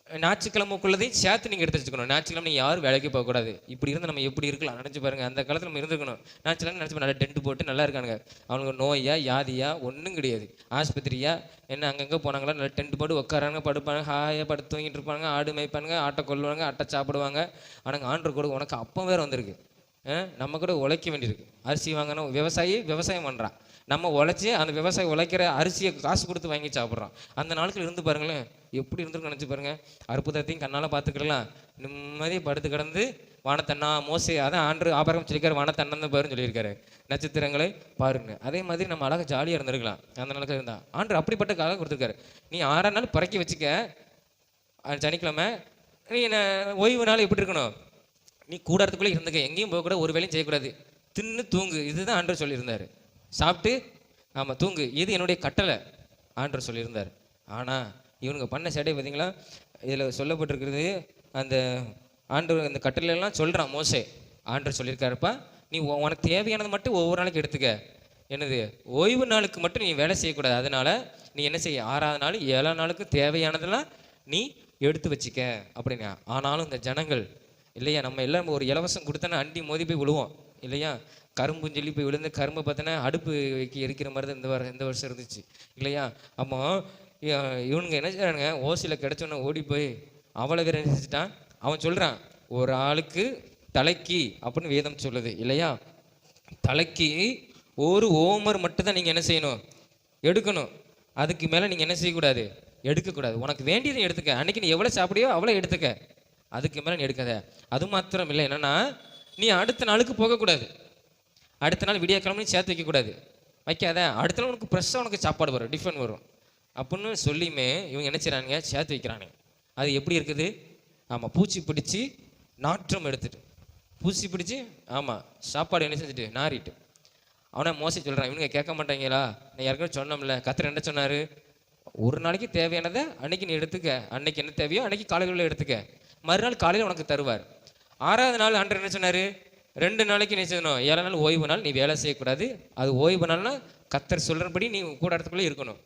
ஞாயிற்றுக்கிழமைக்குள்ளதையும் சேர்த்து நீங்கள் எடுத்து வச்சுக்கணும். ஞாயிற்றுக்கிழமை நீங்கள் யாரும் வேலைக்கு போகக்கூடாது. இப்படி இருந்து நம்ம எப்படி இருக்கலாம் நினச்சி பாருங்கள். அந்த காலத்தில் நம்ம இருந்துக்கணும். ஞாயிற்றுக்கிழமை நினச்சி நல்லா டென்ட் போட்டு நல்லா இருக்கானுங்க. அவனுக்கு நோயா வியாதியா ஒன்றும் கிடையாது, ஆஸ்பத்திரியா என்ன அங்கங்கே போனாங்களா, நல்லா டென்ட் போட்டு உட்காராங்க, படுப்பாங்க, ஹாயாக படுத்து தூங்கிட்டு இருப்பாங்க, ஆடு மேய்ப்பானுங்க, ஆட்டை கொல்லுவாங்க, ஆட்டை சாப்பிடுவாங்க. ஆனால் ஆண்டவர் கூட உனக்கு அப்போ வேறு வந்திருக்கு. நம்ம கூட உழைக்க வேண்டியிருக்கு. அரிசி வாங்கணும், விவசாயம் பண்ணுறான், நம்ம உழைச்சி அந்த விவசாயி உழைக்கிற அரிசியை காசு கொடுத்து வாங்கி சாப்பிட்றோம். அந்த நாட்கள் இருந்து பாருங்களேன், எப்படி இருந்துருக்கு நினச்சி பாருங்கள். அற்புதத்தையும் கண்ணால் பார்த்துக்கலாம், நிம்மதியாக படுத்து கிடந்து வானத்தண்ணா மோசே, அதான் ஆண்டு ஆபரகம் சொல்லியிருக்காரு, வானத்தண்ணன் பாருன்னு சொல்லியிருக்காரு, நட்சத்திரங்களை பாருங்க. அதே மாதிரி நம்ம அழகாக ஜாலியாக இருந்திருக்கலாம் அந்த நாளுக்கு இருந்தால். ஆண்டு அப்படிப்பட்ட காலம் கொடுத்துருக்காரு. நீ 6 நாள் பறக்கி வச்சுக்க, சனிக்கிழமை நீ ஓய்வு நாள் எப்படி இருக்கணும், நீ கூடாரத்துக்குள்ளே இருந்துக்க, எங்கேயும் போகக்கூடாது, ஒரு வேலையும் செய்யக்கூடாது, தின்னு தூங்கு. இதுதான் ஆண்டவர் சொல்லியிருந்தார். சாப்பிட்டு ஆமாம் தூங்கு, இது என்னுடைய கட்டளை ஆண்டவர் சொல்லியிருந்தார். ஆனால் இவனுங்க பண்ண சேட்டை பார்த்தீங்களா, இதில் சொல்லப்பட்டிருக்கிறது. அந்த ஆண்டவர் அந்த கட்டளையெல்லாம் சொல்கிறான் மோசே. ஆண்டவர் சொல்லியிருக்காருப்பா, நீ உனக்கு தேவையானது மட்டும் ஒவ்வொரு நாளைக்கு எடுத்துக்க, என்னது ஓய்வு நாளுக்கு மட்டும் நீ வேலை செய்யக்கூடாது. அதனால் நீ என்ன செய்ய, 6வது நாள் 7 நாளுக்கு தேவையானதெல்லாம் நீ எடுத்து வச்சிக்க அப்படின்னா. ஆனாலும் இந்த ஜனங்கள் இல்லையா, நம்ம எல்லாம் ஒரு இலவசம் கொடுத்தோன்னா அண்டி மோதி போய் விழுவோம் இல்லையா. கரும்புன்னு சொல்லி போய் விழுந்து கரும்பை பார்த்தோன்னா அடுப்பு வைக்க எரிக்கிற மாதிரி தான் இந்த வருஷம் இருந்துச்சு இல்லையா. அப்போ இவனுங்க என்ன செய்கிறானுங்க, ஓசியில் கிடச்சோன்னே ஓடி போய் அவ்வளோ பேர் நினைச்சிட்டான். அவன் சொல்கிறான், ஒரு ஆளுக்கு தலைக்கு அப்படின்னு வேதம் சொல்லுது இல்லையா. தலைக்கு ஒரு ஓமர் மட்டும்தான் நீங்கள் என்ன செய்யணும், எடுக்கணும். அதுக்கு மேலே நீங்கள் என்ன செய்யக்கூடாது, எடுக்கக்கூடாது. உனக்கு வேண்டியதை எடுத்துக்க, அன்றைக்கி நீ எவ்வளோ சாப்பிடியோ அவ்வளோ எடுத்துக்க, அதுக்கு மேலே நீ எடுக்காத. அது மாத்திரம் இல்லை, என்னென்னா நீ அடுத்த நாளுக்கு போகக்கூடாது, அடுத்த நாள் விடிய கிழமை சேர்த்து வைக்கக்கூடாது, வைக்காத. அடுத்த நாள் உனக்கு ஃப்ரெஷ்ஷாக உனக்கு சாப்பாடு வரும், டிஃபன் வரும் அப்படின்னு சொல்லியுமே இவங்க என்ன செய்கிறானுங்க, சேர்த்து வைக்கிறானுங்க. அது எப்படி இருக்குது, ஆமாம் பூச்சி பிடிச்சி நாற்றம் எடுத்துட்டு, பூச்சி பிடிச்சி ஆமாம் சாப்பாடு என்ன செஞ்சுட்டு நாறிட்டு. அவனை மோசடி சொல்கிறான், இவனுங்க கேட்க மாட்டாங்களா, நான் யாருக்கும் சொன்னோம்ல, கர்த்தர் என்ன சொன்னார், ஒரு நாளைக்கு தேவையானதை அன்னைக்கு நீ எடுத்துக்க, அன்னைக்கு என்ன தேவையோ அன்னைக்கு காலையில் எடுத்துக்க, மறுநாள் காலையில் உனக்கு தருவார். 6வது நாள் ஆண்டவர் என்ன சொன்னார், 2 நாளைக்கு நீ செய்யணும், 7 நாள் ஓய்வு நாள், நீ வேலை செய்யக்கூடாது. அது ஓய்வு நாள்னா கர்த்தர் சொல்கிறபடி நீ கூடாரத்துக்குள்ளே இருக்கணும்.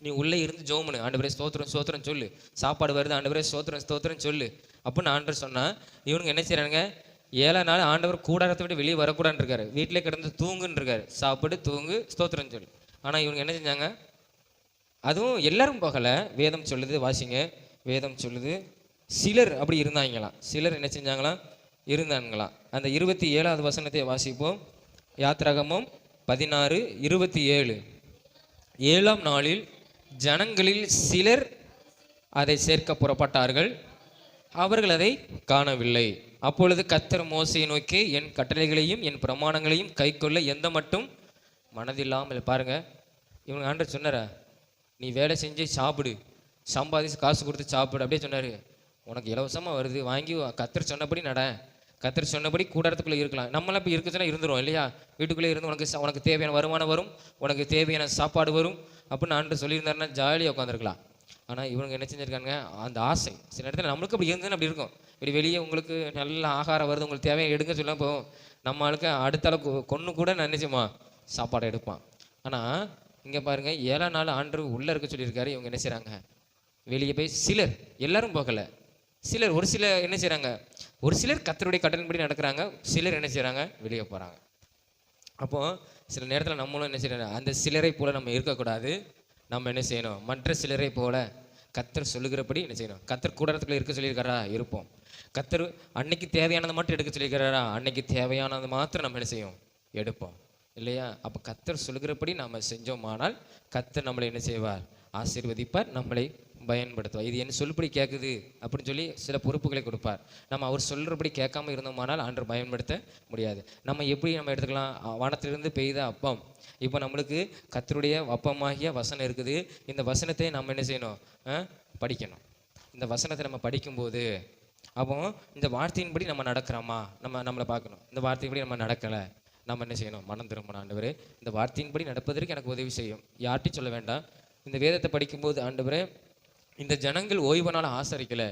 நீ உள்ளே இருந்து ஜோமுனு, ஆண்டவரே ஸ்தோத்திரம் ஸ்தோத்திரம் சொல்லு, சாப்பாடு வருது ஆண்டவரே ஸ்தோத்திரம் ஸ்தோத்திரம் சொல்லு அப்படின்னு ஆண்டவர் சொன்னால், இவனுங்க என்ன செய்கிறானுங்க, 7 நாள் ஆண்டவர் கூடாரத்தை விட்டு வெளியே வரக்கூடாதுன்னு இருக்காரு, வீட்டிலே கிடந்து தூங்குன்னு இருக்காரு, சாப்பிடு தூங்கு ஸ்தோத்திரம் சொல்லு. ஆனால் இவங்க என்ன செஞ்சாங்க, அதுவும் எல்லாரும் போகலை. வேதம் சொல்லுது, வாசிங்க, வேதம் சொல்லுது, சிலர் அப்படி இருந்தாங்களாம். சிலர் என்ன செஞ்சாங்களாம், இருந்தாங்களாம். அந்த 27வது வசனத்தை வாசிப்போம். யாத்திராகமம் 16:27. 7ஆம் நாளில் ஜனங்களில் சிலர் அதை சேர்க்க புறப்பட்டார்கள், அவர்கள் அதை காணவில்லை. அப்பொழுது கர்த்தர் மோசேயை நோக்கி, என் கட்டளைகளையும் என் பிரமாணங்களையும் கைக்கொள்ள எந்த மட்டும் மனதில்லாமல். பாருங்க, இவங்க ஆண்டவர் சொன்னாரா, நீ வேலை செஞ்சு சாப்பிடு, சம்பாதிச்சு காசு கொடுத்து சாப்பிடு, அப்படியே சொன்னார். உனக்கு இலவசமாக வருது, வாங்கி கர்த்தர் சொன்னபடி நட, கர்த்தர் சொன்னபடி கூடாரத்துக்குள்ளே இருக்கலாம். நம்மளாம் இப்போ இருக்குச்சுன்னா இருந்துரும் இல்லையா, வீட்டுக்குள்ளே இருந்து உனக்கு தேவையான வருமானம் வரும், உனக்கு தேவையான சாப்பாடு வரும் அப்படின்னு ஆண்டவர் சொல்லியிருந்தாருன்னா ஜாலியாக உட்காந்துருக்கலாம். ஆனால் இவங்க என்ன செஞ்சுருக்காங்க, அந்த ஆசை சில இடத்துல நம்மளுக்கு அப்படி இருந்ததுன்னு அப்படி இருக்கும். இப்படி வெளியே உங்களுக்கு நல்ல ஆகாரம் வருது, உங்களுக்கு தேவையை எடுங்க சொல்ல போகும். நம்ம ஆளுக்கு அடுத்த அளவுக்கு கொன்று கூட நினைச்சுமா சாப்பாடை எடுப்பான். ஆனால் இங்கே பாருங்கள், 7ஆம் நாள் ஆண்டவர் உள்ளே இருக்க சொல்லியிருக்காரு. இவங்க என்ன செய்கிறாங்க, வெளியே போய் சிலர், எல்லாரும் போகலை, சிலர், ஒரு சிலர் என்ன செய்கிறாங்க, ஒரு சிலர் கர்த்தருடைய கட்டளையின்படி நடக்கிறாங்க, சிலர் என்ன செய்கிறாங்க, வெளியே போகிறாங்க. அப்போது சில நேரத்தில் நம்மளும் என்ன செய்யணும், அந்த சிலரை போல் நம்ம இருக்கக்கூடாது. நம்ம என்ன செய்யணும், மற்ற சிலரை போல கர்த்தர் சொல்லுகிறபடி என்ன செய்யணும். கர்த்தர் கூடாரத்துக்குள்ள இருக்க சொல்லியிருக்காரா, இருப்போம். கர்த்தர் அன்னைக்கு தேவையானதை மட்டும் எடுக்க சொல்லியிருக்காரா, அன்னைக்கு தேவையானது மாத்திரம் நம்ம என்ன செய்யும், எடுப்போம் இல்லையா. அப்போ கர்த்தர் சொல்லுகிறபடி நம்ம செஞ்சோமானால் கர்த்தர் நம்மளை என்ன செய்வார், ஆசீர்வதிப்பார், நம்மளை பயன்படுத்துவார். இது என்ன சொல்லுபடி கேட்குது அப்படின்னு சொல்லி சில பொறுப்புகளை கொடுப்பார். நம்ம அவர் சொல்கிறபடி கேட்காம இருந்தோமானால் ஆண்டவர் பயன்படுத்த முடியாது. நம்ம எப்படி நம்ம எடுத்துக்கலாம், வானத்திலிருந்து பெய்த அப்பம். இப்போ நம்மளுக்கு கர்த்தருடைய அப்பமாகிய வசனம் இருக்குது. இந்த வசனத்தை நம்ம என்ன செய்யணும், படிக்கணும். இந்த வசனத்தை நம்ம படிக்கும்போது அப்போ இந்த வார்த்தையின்படி நம்ம நடக்கிறோமா, நம்மளை பார்க்கணும். இந்த வார்த்தையின்படி நம்ம நடக்கலை, நம்ம என்ன செய்யணும், மனம் திரும்பணும். ஆண்டவரே இந்த வார்த்தையின்படி நடப்பதற்கு எனக்கு உதவி செய்யும். யார்ட்டையும் சொல்ல வேண்டாம். இந்த வேதத்தை படிக்கும்போது, ஆண்டவரே இந்த ஜனங்கள் ஓய்வு நாள் ஆசரிக்கலை,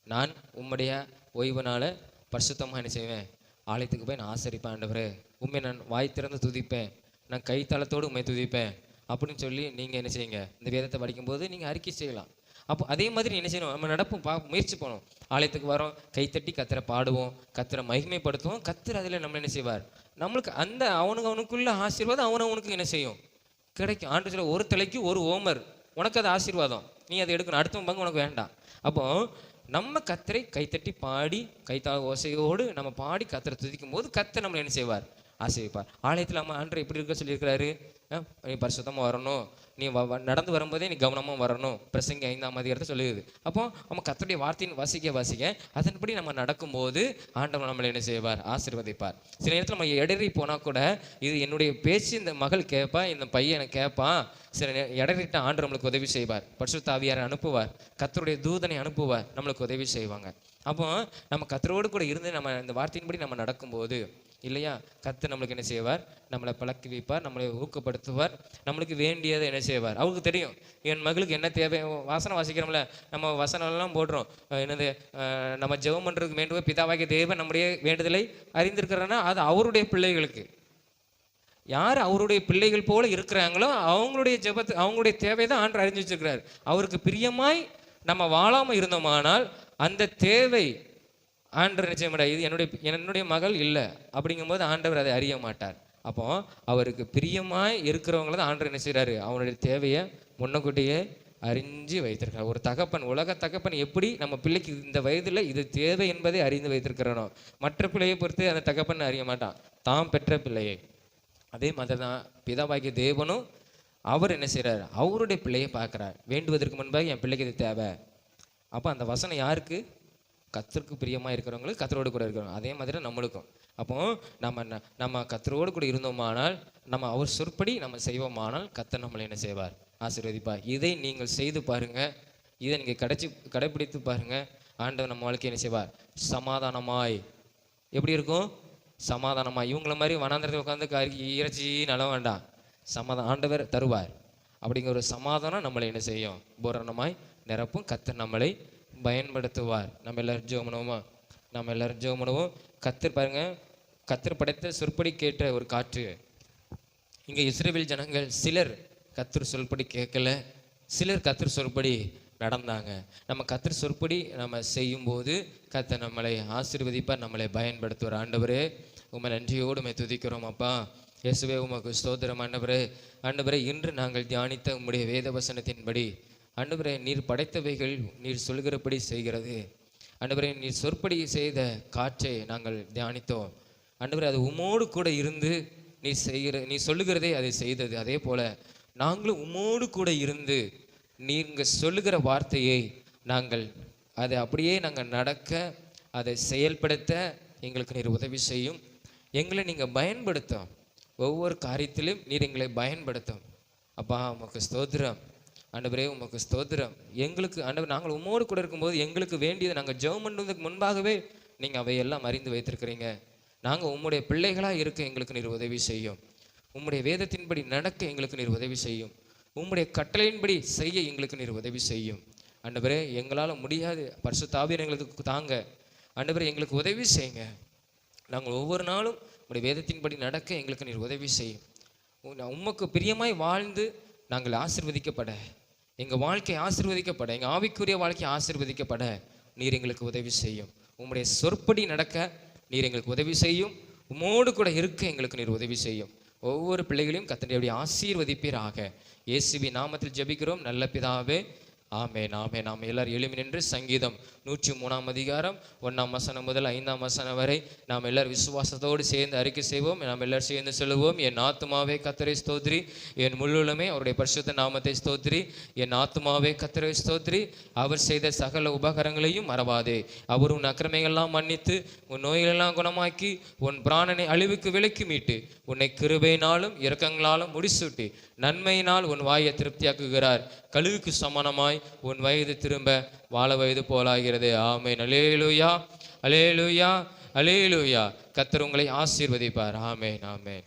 நான் உம்முடைய ஓய்வு நாளை பரிசுத்தமாக என்ன செய்வேன், ஆலயத்துக்கு போய் நான் ஆசரிப்பேன். ஆண்டவரே உண்மை நான் வாய் திறந்து துதிப்பேன், நான் கைத்தளத்தோடு உண்மை துதிப்பேன் அப்படின்னு சொல்லி நீங்கள் என்ன செய்யுங்க, இந்த வேதத்தை படிக்கும்போது நீங்கள் அறிக்கை செய்யலாம். அப்போ அதே மாதிரி என்ன செய்யணும், நம்ம நடப்போம், முயற்சி பண்ணுவோம். ஆலயத்துக்கு வரோம், கைத்தட்டி கர்த்தரை பாடுவோம், கர்த்தரை மகிமைப்படுத்துவோம். கர்த்தர் அதில் நம்ம என்ன செய்வார், நம்மளுக்கு அந்த அவனுக்குள்ள ஆசீர்வாதம் அவனுக்கு என்ன செய்யும், கிடைக்கும். ஆண்டு சொல்ல, ஒரு தலைக்கு ஒரு ஓமர், உனக்கு அது ஆசீர்வாதம், நீ அதை எடுக்கணும், அடுத்த பங்கு உனக்கு வேண்டாம். அப்போ நம்ம கர்த்தரை கைத்தட்டி பாடி கைத்தாள ஓசையோடு நம்ம பாடி கர்த்தரை துதிக்கும் போது கர்த்தர் நம்மளை என்ன செய்வார், ஆசீர்வதிப்பார். ஆலயத்தில் நம்ம ஆண்டவர் எப்படி இருக்க சொல்லியிருக்கிறாரு, நீ பரிசுத்தமாக வரணும், நீ நடந்து வரும்போதே நீ கவனமாக வரணும், பிரசங்கி 5ஆம் அதிகாரத்தை சொல்லுது. அப்போ நம்ம கர்த்தருடைய வார்த்தையின் வாசிக்க அதன்படி நம்ம நடக்கும்போது ஆண்டவர் நம்மளை என்ன செய்வார், ஆசீர்வதிப்பார். சில நேரத்தில் நம்ம இடறி போனால் கூட, இது என்னுடைய பேச்சு இந்த மகள் கேட்பா, இந்த பையனை கேட்பான், சில இடறிட்ட ஆண்டவர் நம்மளுக்கு உதவி செய்வார். பரிசுத்த ஆவியாரை அனுப்புவார், கர்த்தருடைய தூதனை அனுப்புவார், நம்மளுக்கு உதவி செய்வாங்க. அப்போ நம்ம கர்த்தரோடு கூட இருந்து நம்ம இந்த வார்த்தையின்படி நம்ம நடக்கும்போது இல்லையா, கர்த்தர் நம்மளுக்கு என்ன செய்வார், நம்மளை பழக்கி வைப்பார், நம்மளை ஊக்கப்படுத்துவார், நம்மளுக்கு வேண்டியதை என்ன செய்வார். அவருக்கு தெரியும் என் மகளுக்கு என்ன தேவை. வசனம் வாசிக்கிறோம்ல, நம்ம வசனம்லாம் போடுறோம், என்னது நம்ம ஜெபம் பண்ணுறதுக்கு வேண்டும் பிதாவாகிய தேவன் நம்முடைய வேண்டுதலை அறிந்திருக்கிறன்னா அது அவருடைய பிள்ளைகளுக்கு. யார் அவருடைய பிள்ளைகள் போல இருக்கிறாங்களோ அவங்களுடைய ஜெபத்தை, அவங்களுடைய தேவை தான் ஆண்டவர் அறிஞ்சு வச்சிருக்கிறார். அவருக்கு பிரியமாய் நம்ம வாழாமல் இருந்தோமானால் அந்த தேவை ஆண்டவர் நிச்சயம் மாட்டார். இது என்னுடைய மகள் இல்லை அப்படிங்கும்போது ஆண்டவர் அதை அறிய மாட்டார். அப்போ அவருக்கு பிரியமாய் இருக்கிறவங்கள தான் ஆண்டவர் என்ன செய்கிறாரு, அவனுடைய தேவையை முன்னக்கூட்டியே அறிஞ்சு வைத்திருக்கிறார். ஒரு தகப்பன், உலக தகப்பன் எப்படி நம்ம பிள்ளைக்கு இந்த வயதில் இது தேவை என்பதை அறிந்து வைத்திருக்கிறனோ, மற்ற பிள்ளையை பொறுத்து அந்த தகப்பன் அறிய மாட்டான், தாம் பெற்ற பிள்ளையை. அதே மாதிரி தான் பிதாவாகிய தேவனும் அவர் என்ன செய்கிறார், அவருடைய பிள்ளையை பார்க்குறார். வேண்டுவதற்கு முன்பாக என் பிள்ளைக்கு இது தேவை. அப்போ அந்த வசனம் யாருக்கு, கர்த்தருக்கு பிரியமாக இருக்கிறவங்களுக்கு, கர்த்தரோடு கூட இருக்கிறவங்க. அதே மாதிரி நம்மளுக்கும். அப்போ நம்ம கர்த்தரோடு கூட இருந்தோமானால், நம்ம அவர் சொற்படி நம்ம செய்வோமானால் கர்த்தர் நம்மளை என்ன செய்வார், ஆசீர்வதிப்பார். இதை நீங்கள் செய்து பாருங்கள், இதை நீங்கள் கடைப்பிடித்து பாருங்கள். ஆண்டவர் நம்ம வாழ்க்கை என்ன செய்வார், சமாதானமாய். எப்படி இருக்கும், சமாதானமாய். இவங்கள மாதிரி வனாந்திரத்தில் உட்காந்து இறைச்சி நல வேண்டாம், சமாதானம் ஆண்டவர் தருவார். அப்படிங்கிற ஒரு சமாதானம் நம்மளை என்ன செய்யும், பூரணமாய் நிரப்பும். கர்த்தர் நம்மளை பயன்படுத்துவார். நம்ம எல்லாரும் ஜெபம் பண்ணுவோம். கர்த்தர் பாருங்க, கர்த்தர் படைத்த சொற்படி கேட்ட ஒரு காற்று. இங்கே இஸ்ரவேல் ஜனங்கள் சிலர் கர்த்தர் சொல்படி கேட்கல, சிலர் கர்த்தர் சொல்படி நடந்தாங்க. நம்ம கர்த்தர் சொற்படி நம்ம செய்யும்போது கர்த்தர் நம்மளை ஆசீர்வதிப்பார், நம்மளை பயன்படுத்துவார். ஆண்டவரே உம்மை நன்றியோடு உம்மை துதிக்கிறோம் அப்பா. இயேசுவே உமக்கு ஸ்தோத்திரம். ஆண்டவரே இன்று நாங்கள் தியானித்த உம்முடைய வேத வசனத்தின்படி ஆண்டவரே, நீர் படைத்தவைகள் நீர் சொல்கிறபடி செய்கிறது. ஆண்டவரே, நீர் சொற்படி செய்த காற்றை நாங்கள் தியானித்தோம். ஆண்டவரே, அது உம்மோடு கூட இருந்து நீ சொல்லுகிறதே அதை செய்தது. அதே போல நாங்களும் உம்மோடு கூட இருந்து நீங்கள் சொல்லுகிற வார்த்தையை நாங்கள் அதை அப்படியே நாங்கள் நடக்க, அதை செயல்படுத்த எங்களுக்கு நீர் உதவி செய்யும். எங்களை நீங்கள் பயன்படுத்தும், ஒவ்வொரு காரியத்திலும் நீர் எங்களை பயன்படுத்தும். அப்பா உமக்கு ஸ்தோத்திரம். ஆண்டவரே உமக்கு ஸ்தோத்திரம். எங்களுக்கு ஆண்டவர், நாங்கள் உம்மோடு கூட இருக்கும்போது எங்களுக்கு வேண்டியதை நாங்கள் ஜெபம் பண்ணுறதுக்கு முன்பாகவே நீங்கள் அவையெல்லாம் அறிந்து வைத்திருக்கிறீங்க. நாங்கள் உம்முடைய பிள்ளைகளாக இருக்க எங்களுக்கு நீர் உதவி செய்யும். உம்முடைய வேதத்தின்படி நடக்க எங்களுக்கு நீர் உதவி செய்யும். உம்முடைய கட்டளையின்படி செய்ய எங்களுக்கு நீர் உதவி செய்யும். ஆண்டவரே, எங்களால் முடியாது, பரிசுத்த ஆவியானவரை எங்களுக்கு தாங்க. ஆண்டவரே எங்களுக்கு உதவி செய்யுங்க. நாங்கள் ஒவ்வொரு நாளும் உங்களுடைய வேதத்தின்படி நடக்க எங்களுக்கு நீர் உதவி செய்யும். உமக்கு பிரியமாய் வாழ்ந்து நாங்கள் ஆசீர்வதிக்கப்பட, எங்கள் வாழ்க்கை ஆசீர்வதிக்கப்பட, எங்கள் ஆவிக்குரிய வாழ்க்கை ஆசீர்வதிக்கப்பட நீர் எங்களுக்கு உதவி செய்யும். உம்முடைய சொற்படி நடக்க நீர் எங்களுக்கு உதவி செய்யும். உம்மோடு கூட இருக்க எங்களுக்கு நீர் உதவி செய்யும். ஒவ்வொரு பிள்ளைகளையும் கர்த்தருடைய ஆசீர்வதிப்பீராக. இயேசுவின் நாமத்தில் ஜெபிக்கிறோம் நல்ல பிதாவே, ஆமென் ஆமென். நாம் எல்லாரும் எழுமி நின்று சங்கீதம் 103 அதிகாரம் 1 வசனம் முதல் 5 வசனம் வரை நாம் எல்லாரும் விசுவாசத்தோடு சேர்ந்து அறிக்கை செய்வோம். நாம் எல்லாரும் சேர்ந்து சொல்லுவோம். என் ஆத்துமாவே கர்த்தரை ஸ்தோத்திரி, என் முள்ளுலமே அவருடைய பரிசுத்த நாமத்தை ஸ்தோத்திரி. என் ஆத்துமாவே கர்த்தரை ஸ்தோத்திரி, அவர் செய்த சகல உபகாரங்களையும் மறவாதே. அவர் உன் அக்கிரமைகள்லாம் மன்னித்து உன் நோய்களெல்லாம் குணமாக்கி உன் பிராணனை அழிவுக்கு விலக்கி மீட்டு உன்னை கிருபையினாலும் இரக்கங்களாலும் முடிசூட்டி நன்மையினால் உன் வாயை திருப்தியாக்குகிறார். கழுகுக்கு சமானமாய் உன் வயது திரும்ப வாழ வயது போலாகிறது. ஆமென். அல்லேலூயா அல்லேலூயா அல்லேலூயா. கர்த்தர் உங்களை ஆசீர்வதிப்பார். ஆமென் ஆமென்.